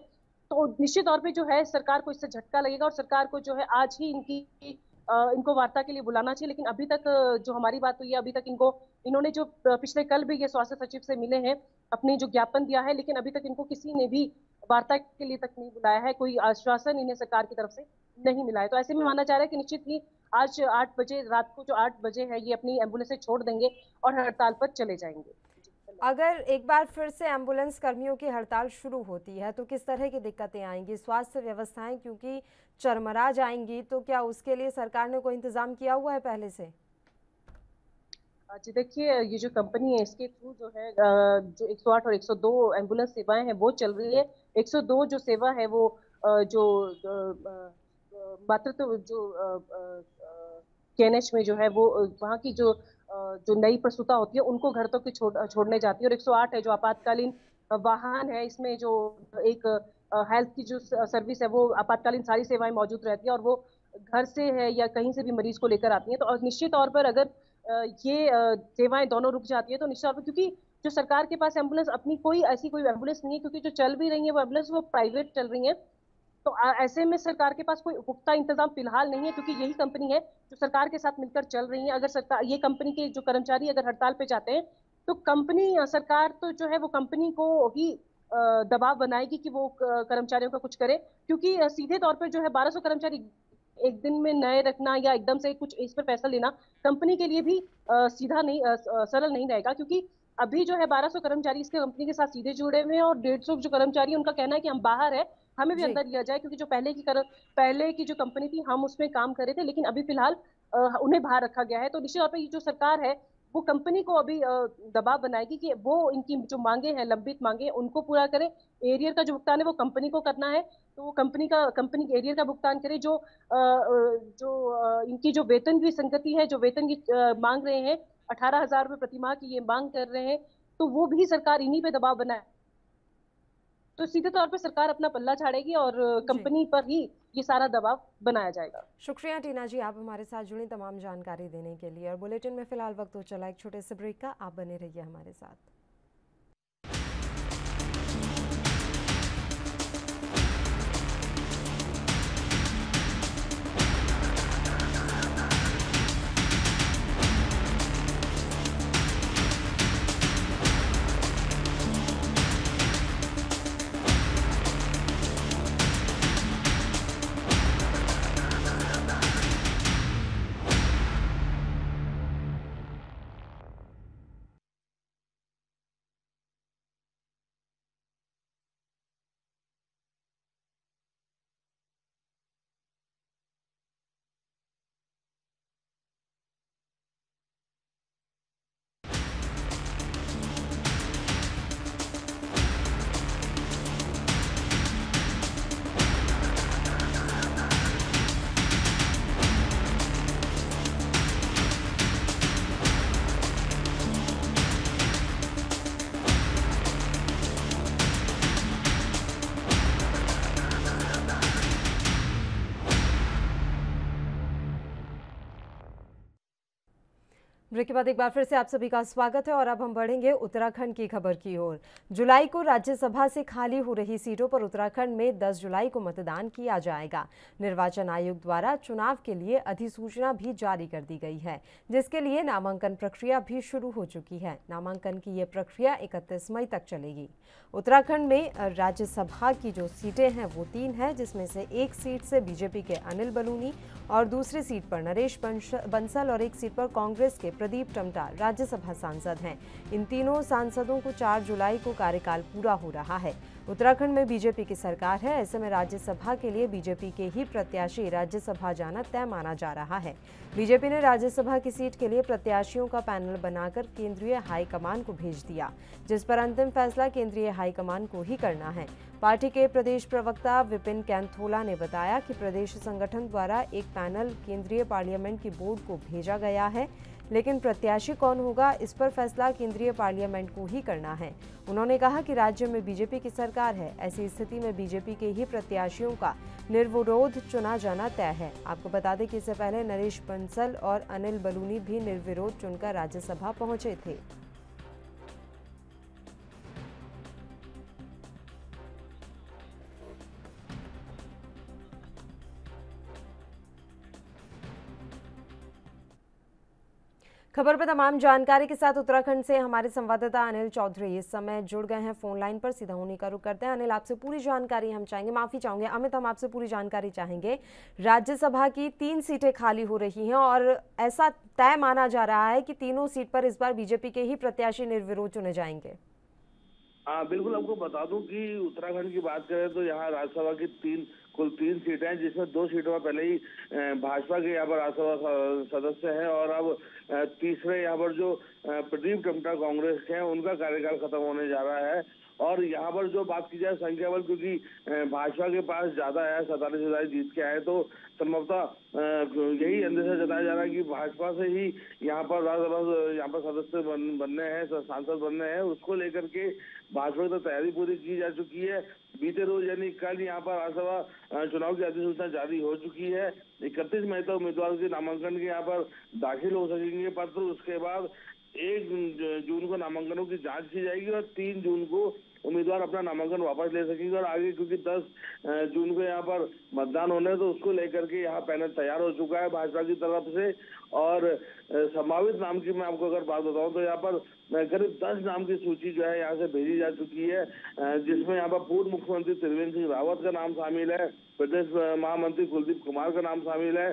तो निश्चित तौर पे जो है सरकार को इससे झटका लगेगा और सरकार को जो है आज ही इनको वार्ता के लिए बुलाना चाहिए। लेकिन अभी तक जो हमारी बात हुई है, अभी तक इन्होंने जो पिछले कल भी ये स्वास्थ्य सचिव से मिले हैं, अपने जो ज्ञापन दिया है, लेकिन अभी तक इनको किसी ने भी वार्ता के लिए तक नहीं बुलाया है, कोई आश्वासन इन्हें सरकार की तरफ से नहीं मिला है। तो ऐसे में माना जा रहा है कि निश्चित ही आज 8 बजे रात को जो 8 बजे है ये अपनी एम्बुलेंस छोड़ देंगे और हड़ताल पर चले जाएंगे। अगर एक बार फिर से एम्बुलेंस कर्मियों की हड़ताल शुरू होती है तो किस तरह की दिक्कतें आएंगी? स्वास्थ्य व्यवस्थाएं क्योंकि चरमरा जाएंगी, तो क्या उसके लिए सरकार ने कोई इंतजाम किया हुआ है पहले से? जी देखिए, ये जो कंपनी है इसके थ्रू जो है जो 108 और 102 एम्बुलेंस सेवाएं हैं वो चल रही है। 102 जो सेवा है वो जो मातृत्व जो केएनएच में जो है वो वहाँ की जो नई प्रसूता होती है उनको घर तक छोड़ने जाती है। और 108 है जो आपातकालीन वाहन है, इसमें जो एक हेल्थ की जो सर्विस है वो आपातकालीन सारी सेवाएं मौजूद रहती है और वो घर से है या कहीं से भी मरीज को लेकर आती हैं। तो निश्चित तौर पर अगर ये सेवाएं दोनों रुक जाती है तो निश्चित तौर पर, क्योंकि जो सरकार के पास एम्बुलेंस अपनी कोई एम्बुलेंस नहीं है, क्योंकि जो चल भी रही है वो एम्बुलेंस वो प्राइवेट चल रही है। तो ऐसे में सरकार के पास कोई पुख्ता इंतजाम फिलहाल नहीं है, क्योंकि यही कंपनी है जो सरकार के साथ मिलकर चल रही है। अगर सरकार ये कंपनी के जो कर्मचारी अगर हड़ताल पे जाते हैं तो सरकार तो जो है वो कंपनी को ही दबाव बनाएगी कि वो कर्मचारियों का कुछ करे, क्योंकि सीधे तौर पर जो है 1200 कर्मचारी एक दिन में नए रखना या एकदम से कुछ इस पर फैसला लेना कंपनी के लिए भी सीधा नहीं सरल नहीं रहेगा, क्योंकि अभी जो है 1200 कर्मचारी इसके कंपनी के साथ सीधे जुड़े हुए हैं और 150 जो कर्मचारी उनका कहना है कि हम बाहर है, हमें भी अंदर लिया जाए, क्योंकि जो पहले की जो कंपनी थी हम उसमें काम कर रहे थे, लेकिन अभी फिलहाल उन्हें बाहर रखा गया है। तो निश्चित तौर पर ये जो सरकार है वो कंपनी को अभी दबाव बनाएगी कि वो इनकी जो मांगे हैं, लंबित मांगे, उनको पूरा करे। एरियर का जो भुगतान है वो कंपनी को करना है, तो वो कंपनी एरियर का भुगतान करे। जो इनकी जो वेतन की संगति है, जो वेतन की मांग रहे हैं 18,000 रुपये प्रति माह की ये मांग कर रहे हैं, तो वो भी सरकार इन्हीं पे दबाव बनाए तो सीधे तौर पे सरकार अपना पल्ला झाड़ेगी और कंपनी पर ही ये सारा दबाव बनाया जाएगा। शुक्रिया टीना जी, आप हमारे साथ जुड़ी तमाम जानकारी देने के लिए। और बुलेटिन में फिलहाल वक्त हो चला एक छोटे से ब्रेक का, आप बने रहिए हमारे साथ। ब्रेक के बाद एक बार फिर से आप सभी का स्वागत है और अब हम बढ़ेंगे उत्तराखंड की खबर की ओर। जुलाई को राज्यसभा से खाली हो रही सीटों पर उत्तराखंड में 10 जुलाई को मतदान किया जाएगा। निर्वाचन आयोग द्वारा चुनाव के लिए अधिसूचना भी जारी कर दी गई है, जिसके लिए नामांकन प्रक्रिया भी शुरू हो चुकी है। नामांकन की ये प्रक्रिया 31 मई तक चलेगी। उत्तराखंड में राज्यसभा की जो सीटें हैं वो 3 हैं, जिसमें से एक सीट से बीजेपी के अनिल बलूनी और दूसरी सीट पर नरेश बंसल और एक सीट पर कांग्रेस के प्रदीप टमटा राज्यसभा सांसद हैं। इन तीनों सांसदों को 4 जुलाई को कार्यकाल पूरा हो रहा है। उत्तराखंड में बीजेपी की सरकार है, ऐसे में राज्यसभा के लिए बीजेपी के ही प्रत्याशी राज्यसभा जाना तय माना जा रहा है। बीजेपी ने राज्यसभा की सीट के लिए प्रत्याशियों का पैनल बनाकर केंद्रीय हाईकमान को भेज दिया, जिस पर अंतिम फैसला केंद्रीय हाईकमान को ही करना है। पार्टी के प्रदेश प्रवक्ता विपिन कैंथोला ने बताया कि प्रदेश संगठन द्वारा एक पैनल केंद्रीय पार्लियामेंट की बोर्ड को भेजा गया है, लेकिन प्रत्याशी कौन होगा इस पर फैसला केंद्रीय पार्लियामेंट को ही करना है। उन्होंने कहा कि राज्य में बीजेपी की सरकार है, ऐसी स्थिति में बीजेपी के ही प्रत्याशियों का निर्विरोध चुना जाना तय है। आपको बता दें कि इससे पहले नरेश बंसल और अनिल बलूनी भी निर्विरोध चुनकर राज्यसभा पहुंचे थे। खबर पर तमाम जानकारी के साथ उत्तराखंड से हमारे संवाददाता अनिल चौधरी इस समय जुड़ गए हैं फोन लाइन पर। सीधा उन्हीं का रुख करते हैं। अनिल, आपसे पूरी जानकारी हम चाहेंगे। माफी चाहूंगे अमित, हम आपसे पूरी जानकारी चाहेंगे। राज्यसभा की 3 सीटें खाली हो रही हैं और ऐसा तय माना जा रहा है कि तीनों सीट पर इस बार बीजेपी के ही प्रत्याशी निर्विरोध चुने जाएंगे। हाँ बिल्कुल, आपको बता दूं कि उत्तराखंड की बात करें तो यहाँ राज्यसभा की कुल 3 सीटें हैं, जिसमें 2 सीटों में पहले ही भाजपा के यहाँ पर राज्यसभा सदस्य हैं और अब तीसरे यहाँ पर जो प्रदीप टमटा कांग्रेस के हैं उनका कार्यकाल खत्म होने जा रहा है। और यहाँ पर जो बात की जाए संख्या बल, क्योंकि भाजपा के पास ज्यादा है, 47,000 जीत के आए, तो संभवतः यही अंदेशा जताया जा रहा है कि भाजपा से ही यहाँ पर राज्यसभा यहाँ पर सदस्य बनने हैं, सांसद बनने हैं। उसको लेकर के भाजपा की तो तैयारी पूरी की जा चुकी है। बीते रोज यानी कल यहाँ पर राज्यसभा चुनाव की अधिसूचना जारी हो चुकी है। 31 मई तक उम्मीदवारों के नामांकन के यहाँ पर दाखिल हो सकेंगे पत्र। उसके बाद 1 जून को नामांकनों की जांच की जाएगी और 3 जून को उम्मीदवार अपना नामांकन वापस ले सकेंगे। और आगे क्योंकि 10 जून को यहाँ पर मतदान होने है, तो उसको लेकर के यहाँ पैनल तैयार हो चुका है भाजपा की तरफ से। और संभावित नाम की मैं आपको अगर बात बताऊं तो यहाँ पर करीब 10 नाम की सूची जो है यहाँ से भेजी जा चुकी है, जिसमें यहाँ पर पूर्व मुख्यमंत्री त्रिवेंद्र सिंह रावत का नाम शामिल है, प्रदेश महामंत्री कुलदीप कुमार का नाम शामिल है,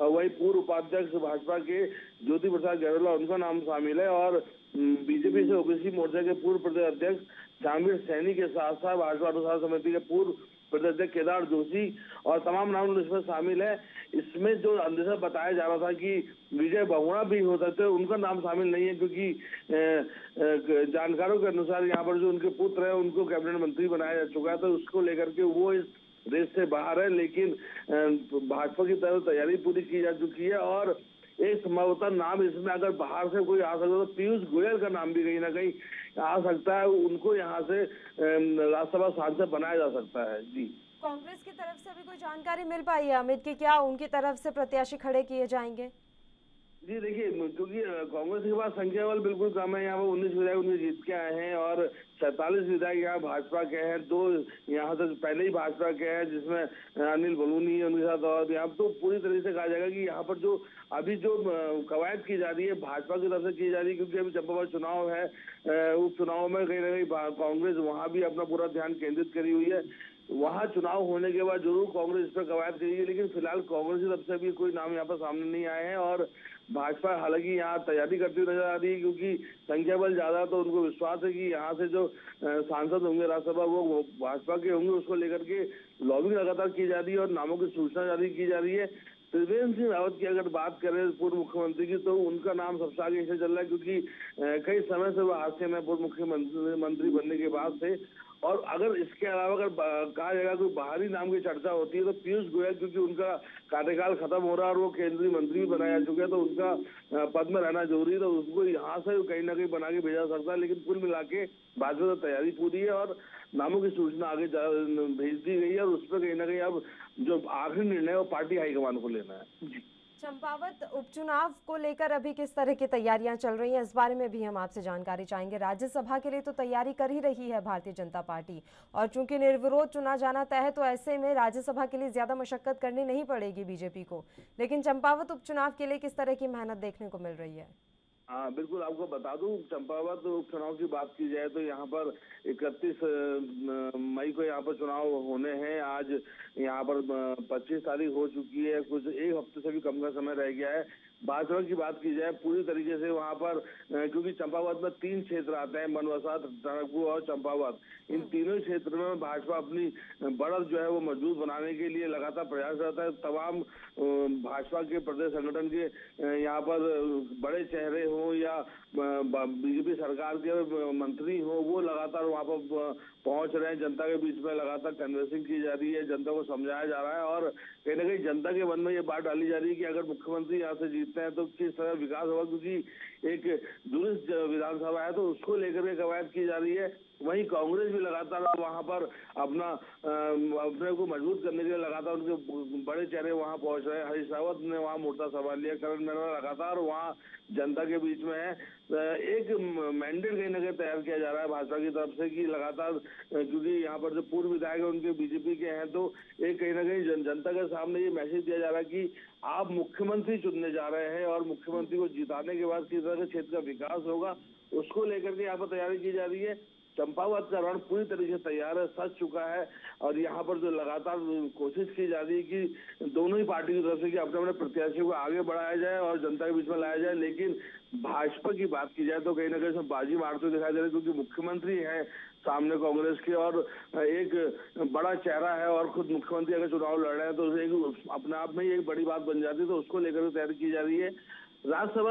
वही पूर्व उपाध्यक्ष भाजपा के ज्योति प्रसाद गहलोत उनका नाम शामिल है, और बीजेपी से ओबीसी मोर्चा के पूर्व प्रदेश अध्यक्ष जामिर सैनी के साथ साथ भाजपा अनुसार समिति के पूर्व प्रदेश अध्यक्ष केदार जोशी और तमाम नाम इसमें शामिल है। इसमें जो अंदेशा बताया जा रहा था कि विजय बहुगुणा भी हो सकते हैं, उनका नाम शामिल नहीं है, क्योंकि जानकारों के अनुसार यहाँ पर जो उनके पुत्र है उनको कैबिनेट मंत्री बनाया जा चुका है, तो उसको लेकर के वो इस रेस से बाहर है। लेकिन भाजपा की तरफ तैयारी पूरी की जा चुकी है और एक संभवतः नाम इसमें अगर बाहर से कोई आ सकता है तो पीयूष गोयल का नाम भी कहीं ना कहीं आ सकता है, उनको यहाँ से राज्यसभा सांसद बनाया जा सकता है। जी, कांग्रेस की तरफ से अभी कोई जानकारी मिल पाई है अमित की, क्या उनकी तरफ से प्रत्याशी खड़े किए जाएंगे? जी देखिए, क्योंकि कांग्रेस के पास संख्या बल बिल्कुल कम है, यहाँ पर 19 विधायक उनके जीत के आए हैं और 47 विधायक यहाँ भाजपा के हैं, 2 यहाँ से पहले ही भाजपा के हैं, जिसमें अनिल बलूनी है उनके साथ। और यहाँ तो पूरी तरीके से कहा जाएगा कि यहाँ पर जो अभी जो कवायद की जा रही है भाजपा की तरफ से की जा रही है, क्योंकि अभी चंपावत चुनाव है, उस चुनाव में कहीं ना कहीं कांग्रेस वहाँ भी अपना पूरा ध्यान केंद्रित करी हुई है। वहाँ चुनाव होने के बाद जरूर कांग्रेस इस पर कवायद करेगी, लेकिन फिलहाल कांग्रेस की तरफ से भी कोई नाम यहाँ पर सामने नहीं आए हैं। और भाजपा हालांकि यहाँ तैयारी करती हुई नजर आ रही है, क्योंकि संख्या बल ज्यादा, तो उनको विश्वास है कि यहाँ से जो सांसद होंगे राज्यसभा वो भाजपा के होंगे। उसको लेकर के लॉबिंग लगातार की जा रही है और नामों की सूचना जारी की जा रही है। त्रिवेंद्र सिंह रावत की अगर बात करें पूर्व मुख्यमंत्री की, तो उनका नाम सबसे आगे इसलिए चल रहा है क्योंकि कई समय से वो हादसे में पूर्व मुख्यमंत्री बनने के बाद से। और अगर इसके अलावा अगर कहा जाएगा कोई बाहरी नाम की चर्चा होती है तो पीयूष गोयल, क्योंकि उनका कार्यकाल खत्म हो रहा है और वो केंद्रीय मंत्री भी बनाया जा चुके हैं, तो उनका पद में रहना जरूरी है, तो उसको यहाँ से कहीं ना कहीं बना के भेजा सकता है। लेकिन कुल मिला के भाजपा की तैयारी पूरी है और नामों की सूचना आगे भेज दी गई है और उस पर कहीं ना कहीं अब जो आखिरी निर्णय वो पार्टी हाईकमान को लेना है। जी, चंपावत उपचुनाव को लेकर अभी किस तरह की तैयारियां चल रही हैं, इस बारे में भी हम आपसे जानकारी चाहेंगे। राज्यसभा के लिए तो तैयारी कर ही रही है भारतीय जनता पार्टी, और चूंकि निर्विरोध चुना जाना तय है तो ऐसे में राज्यसभा के लिए ज्यादा मशक्कत करनी नहीं पड़ेगी बीजेपी को। लेकिन चंपावत उपचुनाव के लिए किस तरह की मेहनत देखने को मिल रही है? हाँ बिल्कुल, आपको बता दूं, चंपावत उपचुनाव की बात की जाए तो यहाँ पर 31 मई को यहाँ पर चुनाव होने हैं। आज यहाँ पर 25 तारीख हो चुकी है, कुछ एक हफ्ते से भी कम का समय रह गया है। भाजपा की बात की जाए पूरी तरीके से वहाँ पर, क्योंकि चंपावत में 3 क्षेत्र आते हैं, मनवसा, टनकपुर और चंपावत। इन तीनों क्षेत्र में भाजपा अपनी बढ़त जो है वो मजबूत बनाने के लिए लगातार प्रयास करता है। तमाम भाजपा के प्रदेश संगठन के यहाँ पर बड़े चेहरे हो या बीजेपी सरकार के मंत्री हो, वो लगातार वहाँ पर पहुंच रहे हैं। जनता के बीच में लगातार कन्वेंसिंग की जा रही है, जनता को समझाया जा रहा है और कहीं ना कहीं जनता के मन में ये बात डाली जा रही है कि अगर मुख्यमंत्री यहाँ से जीतते हैं तो किस तरह विकास होगा, क्योंकि एक दूरस्थ विधानसभा है तो उसको लेकर के कवायद की जा रही है। वहीं कांग्रेस भी लगातार वहां पर अपने को मजबूत करने के लिए लगातार उनके बड़े चेहरे वहां पहुंच रहे हैं। हरीश रावत ने वहां मोर्चा संभाल लिया, करण मीणा लगातार वहां जनता के बीच में है। एक मैंडेट कहीं ना कहीं तैयार किया जा रहा है भाजपा की तरफ से कि लगातार, क्योंकि यहाँ पर जो पूर्व विधायक है उनके बीजेपी के हैं, तो एक कहीं ना कहीं जनता के सामने ये मैसेज दिया जा रहा है कि आप मुख्यमंत्री चुनने जा रहे हैं और मुख्यमंत्री को जिताने के बाद किस तरह के क्षेत्र का विकास होगा उसको लेकर के यहाँ पर तैयारी की जा रही है। चंपावत का रण पूरी तरीके से तैयार है, सज चुका है और यहाँ पर जो लगातार कोशिश की जा रही है कि दोनों ही पार्टी की तरफ से कि अपने अपने प्रत्याशियों को आगे बढ़ाया जाए और जनता के बीच में लाया जाए। लेकिन भाजपा की बात की जाए तो कहीं ना कहीं उसमें बाजी मारते दिखाई दे रहे, क्योंकि मुख्यमंत्री है सामने कांग्रेस के और एक बड़ा चेहरा है और खुद मुख्यमंत्री अगर चुनाव लड़ रहे हैं तो एक अपने आप में ही एक बड़ी बात बन जाती है, तो उसको लेकर तैयारी की जा रही है। राज्यसभा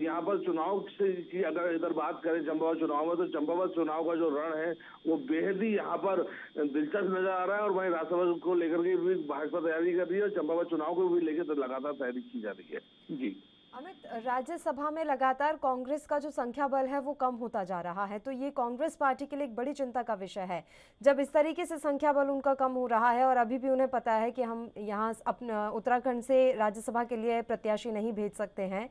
यहाँ पर चुनाव की अगर इधर बात करें चंपावत चुनाव में, तो चंपावत चुनाव का जो रण है वो बेहद ही यहाँ पर दिलचस्प नजर आ रहा है और वहीं राज्यसभा को लेकर के भी भाजपा तैयारी कर रही है और चंपावत चुनाव को भी लेकर लगातार तैयारी की जा रही है। जी अमित, राज्यसभा में लगातार कांग्रेस का जो संख्या बल है वो कम होता जा रहा है, तो ये कांग्रेस पार्टी के लिए एक बड़ी चिंता का विषय है। जब इस तरीके से संख्या बल उनका कम हो रहा है और अभी भी उन्हें पता है कि हम यहाँ अपना उत्तराखंड से राज्यसभा के लिए प्रत्याशी नहीं भेज सकते हैं,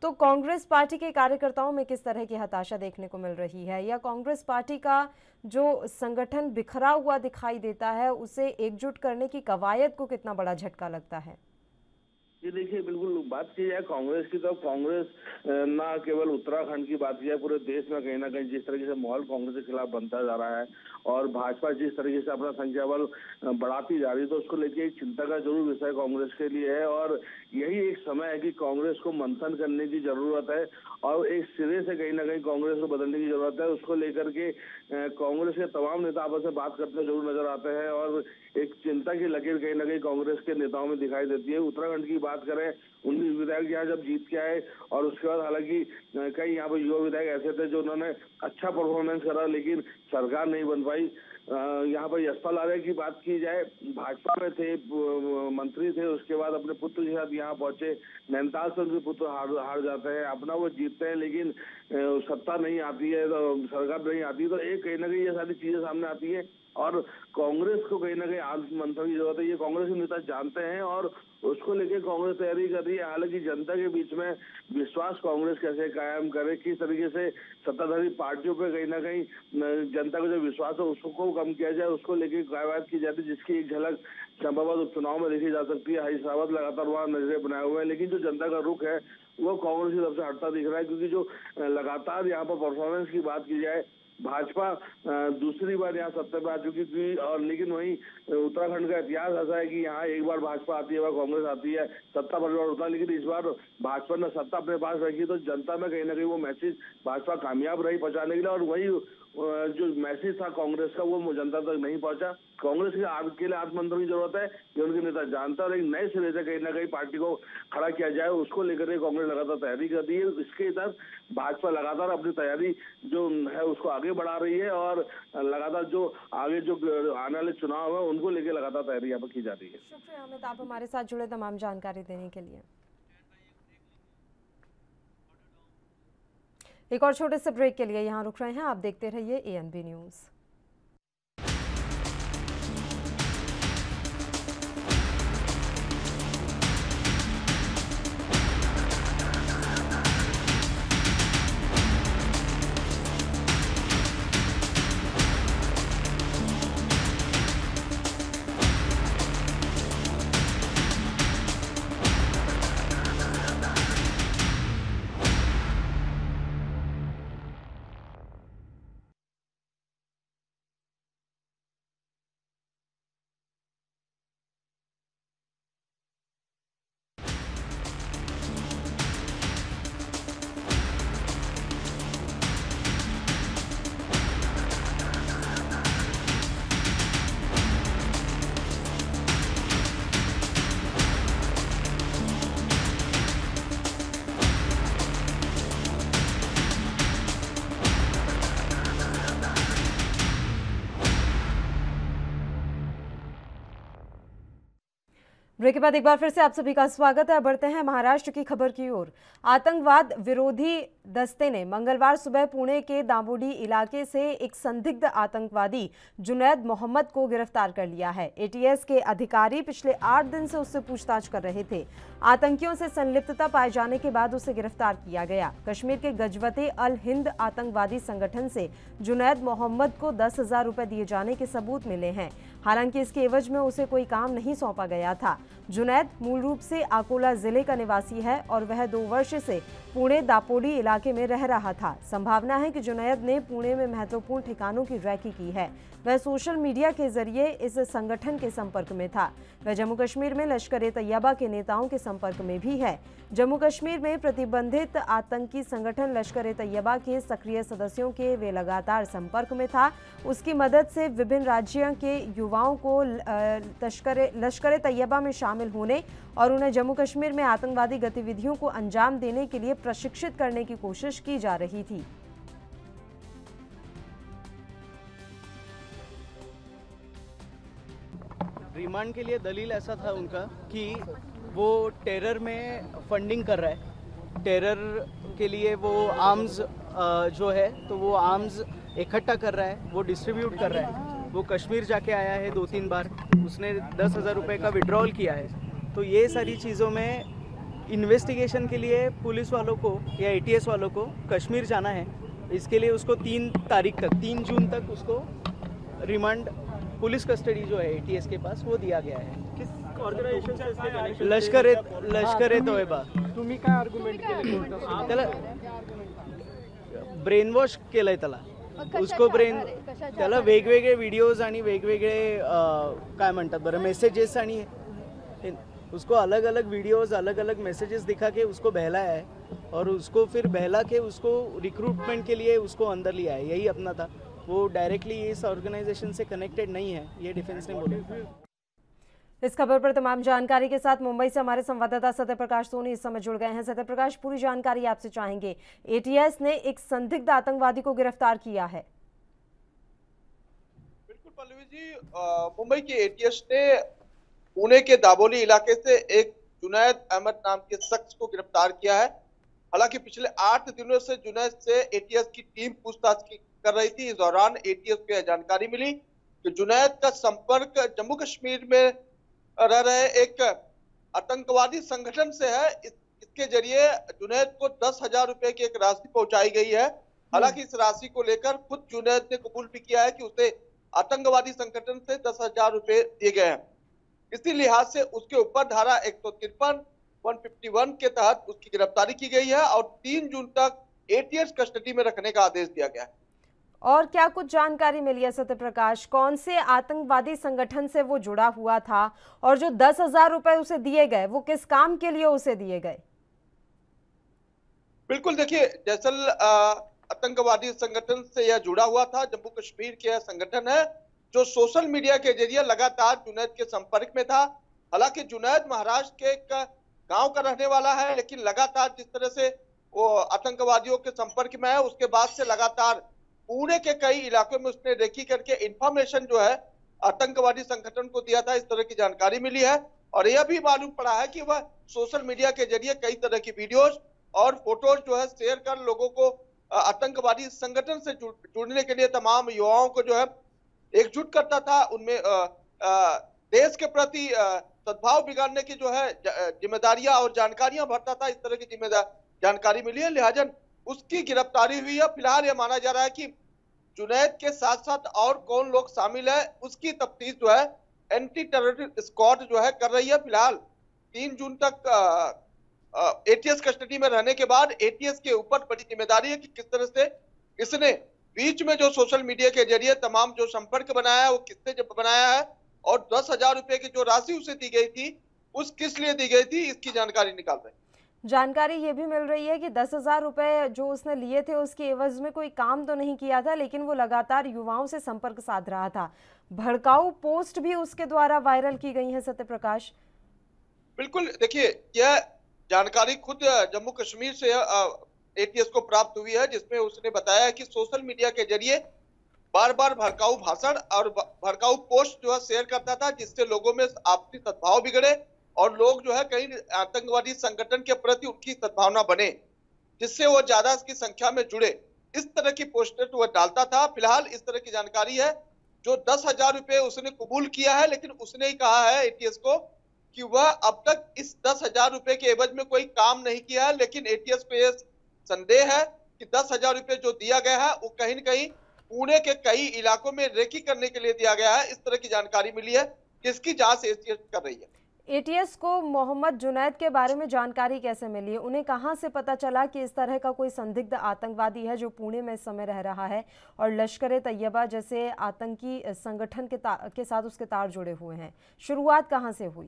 तो कांग्रेस पार्टी के कार्यकर्ताओं में किस तरह की हताशा देखने को मिल रही है, या कांग्रेस पार्टी का जो संगठन बिखरा हुआ दिखाई देता है उसे एकजुट करने की कवायद को कितना बड़ा झटका लगता है? ये देखिए, बिल्कुल बात की जाए कांग्रेस की तो कांग्रेस ना केवल उत्तराखंड की बात की जाए, पूरे देश में कहीं ना कहीं जिस तरीके से माहौल कांग्रेस के खिलाफ बनता जा रहा है और भाजपा जिस तरीके से अपना संख्या बल बढ़ाती जा रही है, तो उसको लेके एक चिंता का जरूर विषय कांग्रेस के लिए है। और यही एक समय है कि कांग्रेस को मंथन करने की जरूरत है और एक सिरे से कहीं ना कहीं कांग्रेस को बदलने की जरूरत है। उसको लेकर के कांग्रेस के तमाम नेता आपस में बात करते जरूर नजर आते हैं और एक चिंता की लकीर कहीं ना कहीं कांग्रेस के नेताओं में दिखाई देती है। उत्तराखंड की बात करें, 19 विधायक यहाँ जब जीत के आए और उसके बाद हालांकि कई यहाँ पर युवा विधायक ऐसे थे जो उन्होंने अच्छा परफॉर्मेंस करा लेकिन सरकार नहीं बन पाई। यहाँ पर यशपाल आर्य की बात की जाए, भाजपा में थे, मंत्री थे, उसके बाद अपने पुत्र के साथ यहाँ पहुंचे, नैनीताल से उनके पुत्र हार जाते हैं, अपना वो जीतते हैं लेकिन सत्ता नहीं आती है, तो सरकार नहीं आती, तो एक कहीं ना कहीं ये सारी चीजें सामने आती है और कांग्रेस को कहीं ना कहीं आत्ममंथन की जरूरत है। ये कांग्रेस के नेता जानते हैं और उसको लेके कांग्रेस तैयारी कर रही है। हालांकि जनता के बीच में विश्वास कांग्रेस कैसे कायम करे, किस तरीके से सत्ताधारी पार्टियों पे कहीं ना कहीं जनता का जो विश्वास है उसको कम किया जाए, उसको लेके कवायद की जाती है, जिसकी एक झलक चंपावत उपचुनाव में देखी जा सकती है। हरीश रावत लगातार वहाँ नजरें बनाए हुए हैं, लेकिन जो जनता का रुख है वो कांग्रेस की तरफ से हटता दिख रहा है, क्योंकि जो लगातार यहाँ पर परफॉर्मेंस की बात की जाए, भाजपा दूसरी बार यहाँ सत्ता पे आ चुकी थी और लेकिन वहीं उत्तराखंड का इतिहास ऐसा है कि यहाँ एक बार भाजपा आती है, वह कांग्रेस आती है, सत्ता परिवार होता है, लेकिन इस बार भाजपा ने सत्ता अपने पास रखी तो जनता में कहीं ना कहीं वो मैसेज भाजपा कामयाब रही पहुंचाने के लिए और वही जो मैसेज था कांग्रेस का वो जनता तक नहीं पहुंचा। कांग्रेस के लिए आत्ममंथन की जरूरत है, ये उनके नेता जानता है और एक नए सिरे से कहीं ना कहीं पार्टी को खड़ा किया जाए, उसको लेकर कांग्रेस लगातार तैयारी कर रही है। इसके इधर भाजपा लगातार अपनी तैयारी जो है उसको आगे बढ़ा रही है और लगातार जो आगे जो आने वाले चुनाव है उनको लेकर लगातार तैयारी यहाँ पर की जा रही है। शुक्रिया अमित, आप हमारे साथ जुड़े तमाम जानकारी देने के लिए। एक और छोटे से ब्रेक के लिए यहाँ रुक रहे हैं, आप देखते रहिए ANB न्यूज़। ब्रेक के बाद एक बार फिर से आप सभी का स्वागत है। बढ़ते हैं महाराष्ट्र की खबर की ओर। आतंकवाद विरोधी दस्ते ने मंगलवार सुबह पुणे के दाबोडी इलाके से एक संदिग्ध आतंकवादी जुनैद मोहम्मद को गिरफ्तार कर लिया है। एटीएस के अधिकारी पिछले 8 दिन से उससे पूछताछ कर रहे थे। आतंकियों से संलिप्तता पाए जाने के बाद उसे गिरफ्तार किया गया। कश्मीर के गजवते अल हिंद आतंकवादी संगठन से जुनैद मोहम्मद को 10,000 रुपए दिए जाने के सबूत मिले हैं। हालांकि इसके एवज में उसे कोई काम नहीं सौंपा गया था। जुनैद मूल रूप से अकोला जिले का निवासी है और वह 2 वर्ष से पुणे दापोडी इलाके में रह रहा था। संभावना है कि जुनैद ने पुणे में महत्वपूर्ण ठिकानों की रैकी की है। वह सोशल मीडिया के जरिए इस संगठन के संपर्क में था। वह जम्मू कश्मीर में लश्कर-ए-तैयबा के नेताओं के संपर्क में भी है। जम्मू कश्मीर में प्रतिबंधित आतंकी संगठन लश्कर-ए-तैयबा के सक्रिय सदस्यों के वे लगातार संपर्क में था। उसकी मदद से विभिन्न राज्यों के युवाओं को लश्कर-ए-तैयबा में शामिल होने और उन्हें जम्मू कश्मीर में आतंकवादी गतिविधियों को अंजाम देने के लिए प्रशिक्षित करने की कोशिश की जा रही थी। रिमांड के लिए दलील ऐसा था उनका कि वो टेरर में फंडिंग कर रहा है। टेरर के लिए वो आर्म्स जो है तो वो आर्म्स इकट्ठा कर रहा है, वो डिस्ट्रीब्यूट कर रहा है। वो कश्मीर जाके आया है 2-3 बार, उसने 10,000 रुपये का विड्रॉल किया है। तो ये सारी चीज़ों में इन्वेस्टिगेशन के लिए पुलिस वालों को या एटीएस वालों को कश्मीर जाना है। इसके लिए उसको 3 तारीख तक 3 जून तक उसको रिमांड पुलिस कस्टडी जो है एटीएस के पास वो दिया गया है। किस ऑर्गनायझेशन से इसके कनेक्शन? लष्कर-ए-तोयबा। तुम्ही काय आर्ग्युमेंट केले? त्याला ब्रेन वॉश केलंय त्याला, उसको त्याला वेगवेगळे व्हिडिओज आणि वेगवेगळे काय म्हणतात बरं मेसेजेस आणि उसको अलग अलग वीडियोस अलग अलग मैसेजेस दिखा के उसको बहलाया है और उसको फिर बहला के उसको रिक्रूटमेंट के लिए उसको अंदर लिया है। यही अपना था। वो डायरेक्टली इस ऑर्गेनाइजेशन से कनेक्टेड नहीं है, ये डिफेंस ने बोला। इस खबर पर तमाम जानकारी के साथ मुंबई से हमारे संवाददाता सत्यप्रकाश सोनी इस समय जुड़ गए हैं। सत्यप्रकाश, पूरी जानकारी आपसे चाहेंगे। एटीएस ने एक संदिग्ध आतंकवादी को गिरफ्तार किया है। बिल्कुल पल्लवी जी, मुंबई की एटीएस ने पुणे के दाबोली इलाके से एक जुनैद अहमद नाम के शख्स को गिरफ्तार किया है। हालांकि पिछले 8 दिनों से जुनैद से एटीएस की टीम पूछताछ कर रही थी। इस दौरान एटीएस को यह जानकारी मिली कि जुनैद का संपर्क जम्मू कश्मीर में रह रहे एक आतंकवादी संगठन से है। इसके जरिए जुनैद को 10,000 रुपए की एक राशि पहुंचाई गई है। हालांकि इस राशि को लेकर खुद जुनैद ने कबूल भी किया है कि उसे आतंकवादी संगठन से 10,000 रुपए दिए गए हैं। इसी लिहाज से उसके ऊपर धारा 153, 151 के तहत उसकी गिरफ्तारी की गई है और 3 जून तक एटीएस कस्टडी में रखने का आदेश दिया गया है। और क्या कुछ जानकारी मिली है सत्यप्रकाश? कौन से आतंकवादी संगठन से वो जुड़ा हुआ था और जो 10,000 रुपए उसे दिए गए वो किस काम के लिए उसे दिए गए? बिल्कुल, देखिए, जैसल आतंकवादी संगठन से यह जुड़ा हुआ था। जम्मू कश्मीर के यह संगठन है जो सोशल मीडिया के जरिए लगातार जुनैद के संपर्क में था। हालांकि जुनैद महाराष्ट्र के एक गांव का रहने वाला है, लेकिन लगातार जिस तरह से वो आतंकवादियों के संपर्क में है, उसके बाद से लगातार पुणे के कई इलाकों में उसने रेकी करके इंफॉर्मेशन जो है आतंकवादी संगठन को दिया था। इस तरह की जानकारी मिली है और यह भी मालूम पड़ा है कि वह सोशल मीडिया के जरिए कई तरह की वीडियोज और फोटोज जो है शेयर कर लोगों को आतंकवादी संगठन से जुड़ने के लिए तमाम युवाओं को जो है एकजुट करता था। उनमें देश के प्रति सद्भाव बिगाड़ने की जो है जिम्मेदारियां और जानकारियां भरता था। इस तरह की जानकारी मिली है, लिहाजा उसकी गिरफ्तारी हुई है। फिलहाल यह माना जा रहा है कि जुनैद के साथ साथ और कौन लोग शामिल है उसकी तफ्तीश जो है एंटी टेररिस्ट स्क्वाड जो है कर रही है। फिलहाल 3 जून तक एटीएस कस्टडी में रहने के बाद एटीएस के ऊपर बड़ी जिम्मेदारी है कि किस तरह से इसने बीच में जो सोशल मीडिया के जरिए तमाम जो संपर्क बनाया है वो किससे जब बनाया है और 10,000 रुपए की जो राशि उसे दी गई थी उस किस लिए दी गई थी, इसकी जानकारी निकाल रहे हैं। जानकारी ये भी मिल रही है कि 10,000 रुपए जो उसने लिए थे उसके एवज में कोई काम तो नहीं किया था, लेकिन वो लगातार युवाओं से संपर्क साध रहा था। भड़काऊ पोस्ट भी उसके द्वारा वायरल की गई है सत्यप्रकाश। बिल्कुल, देखिए, यह जानकारी खुद जम्मू कश्मीर से एटीएस को प्राप्त हुई है, जिसमें उसने बताया कि सोशल मीडिया के जरिए बार बार भड़काऊ भाषण और भड़काऊ पोस्ट जो है शेयर करता था, जिससे लोगों में आपसी सद्भाव बिगड़े और लोग जो है कहीं आतंकवादी संगठन के प्रति उनकी सद्भावना बने, जिससे वो ज्यादा की संख्या में जुड़े, इस तरह की पोस्टर वह डालता था। फिलहाल इस तरह की जानकारी है, जो 10,000 रुपए उसने कबूल किया है, लेकिन उसने ही कहा है एटीएस को कि वह अब तक इस 10,000 रुपए के एवज में कोई काम नहीं किया है। लेकिन एटीएस को यह संदेह है कि 10,000 रुपए जो दिया गया है वो कहीं न कहीं पुणे के कई इलाकों में रेकी करने के लिए दिया गया है। इस तरह की जानकारी मिली है, जिसकी जांच एटीएस कर रही है। एटीएस को मोहम्मद जुनैद के बारे में जानकारी कैसे मिली है? उन्हें कहां से पता चला कि इस तरह का कोई संदिग्ध आतंकवादी है जो पुणे में इस समय रह रहा है और लश्कर तैयबा जैसे आतंकी संगठन के साथ उसके तार जुड़े हुए हैं? शुरुआत कहां से हुई?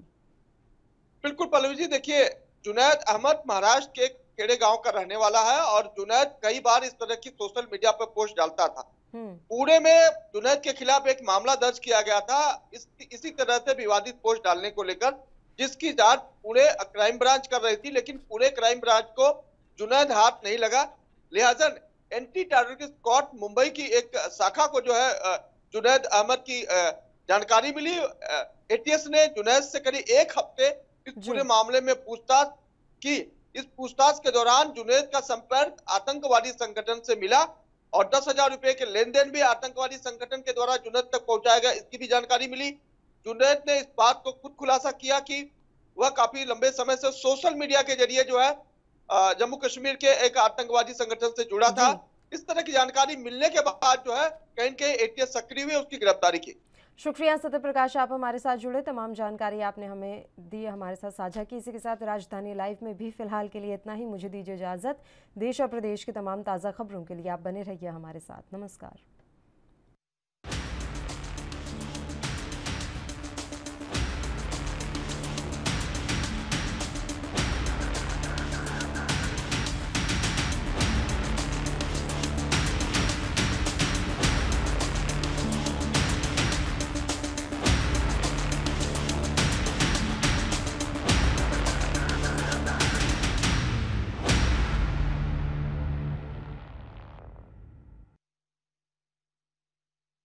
बिल्कुल पल्लवी जी, देखिए जुनैद अहमद महाराष्ट्र के खेड़े गांव का रहने वाला है और जुनैद कई बार इस तरह की सोशल मीडिया पर पोस्ट डालता था। पुणे में जुनैद के खिलाफ एक मामला दर्ज किया गया था इसी तरह से विवादित पोस्ट डालने को लेकर, जिसकी जांच पुणे क्राइम ब्रांच कर रही थी, लेकिन पुणे क्राइम ब्रांच को जुनैद हाथ नहीं लगा। लिहाजा एंटी टेररिस्ट स्क्वाड मुंबई की एक शाखा को जो है जुनैद अहमद की जानकारी मिली। एटीएस ने जुनैद से करीब एक हफ्ते इस पूरे मामले में पूछताछ की। इस पूछताछ के दौरान जुनैद का संपर्क आतंकवादी संगठन से मिला और 10,000 रुपए के लेन देन भी आतंकवादी संगठन के द्वारा जुनैद तक पहुंचाया गया, इसकी भी जानकारी मिली। जुनैद ने इस बात को खुद खुलासा किया कि वह काफी लंबे समय से सोशल मीडिया के जरिए जो है जम्मू कश्मीर के एक आतंकवादी संगठन से जुड़ा था। इस तरह की जानकारी मिलने के बाद जो है कहीं न कहीं एटीएस सक्रिय हुई, उसकी गिरफ्तारी की। शुक्रिया सत्य प्रकाश, आप हमारे साथ जुड़े, तमाम जानकारी आपने हमें दी, हमारे साथ साझा की। इसी के साथ राजधानी लाइव में भी फिलहाल के लिए इतना ही। मुझे दीजिए इजाजत। देश और प्रदेश की तमाम ताज़ा खबरों के लिए आप बने रहिए हमारे साथ। नमस्कार।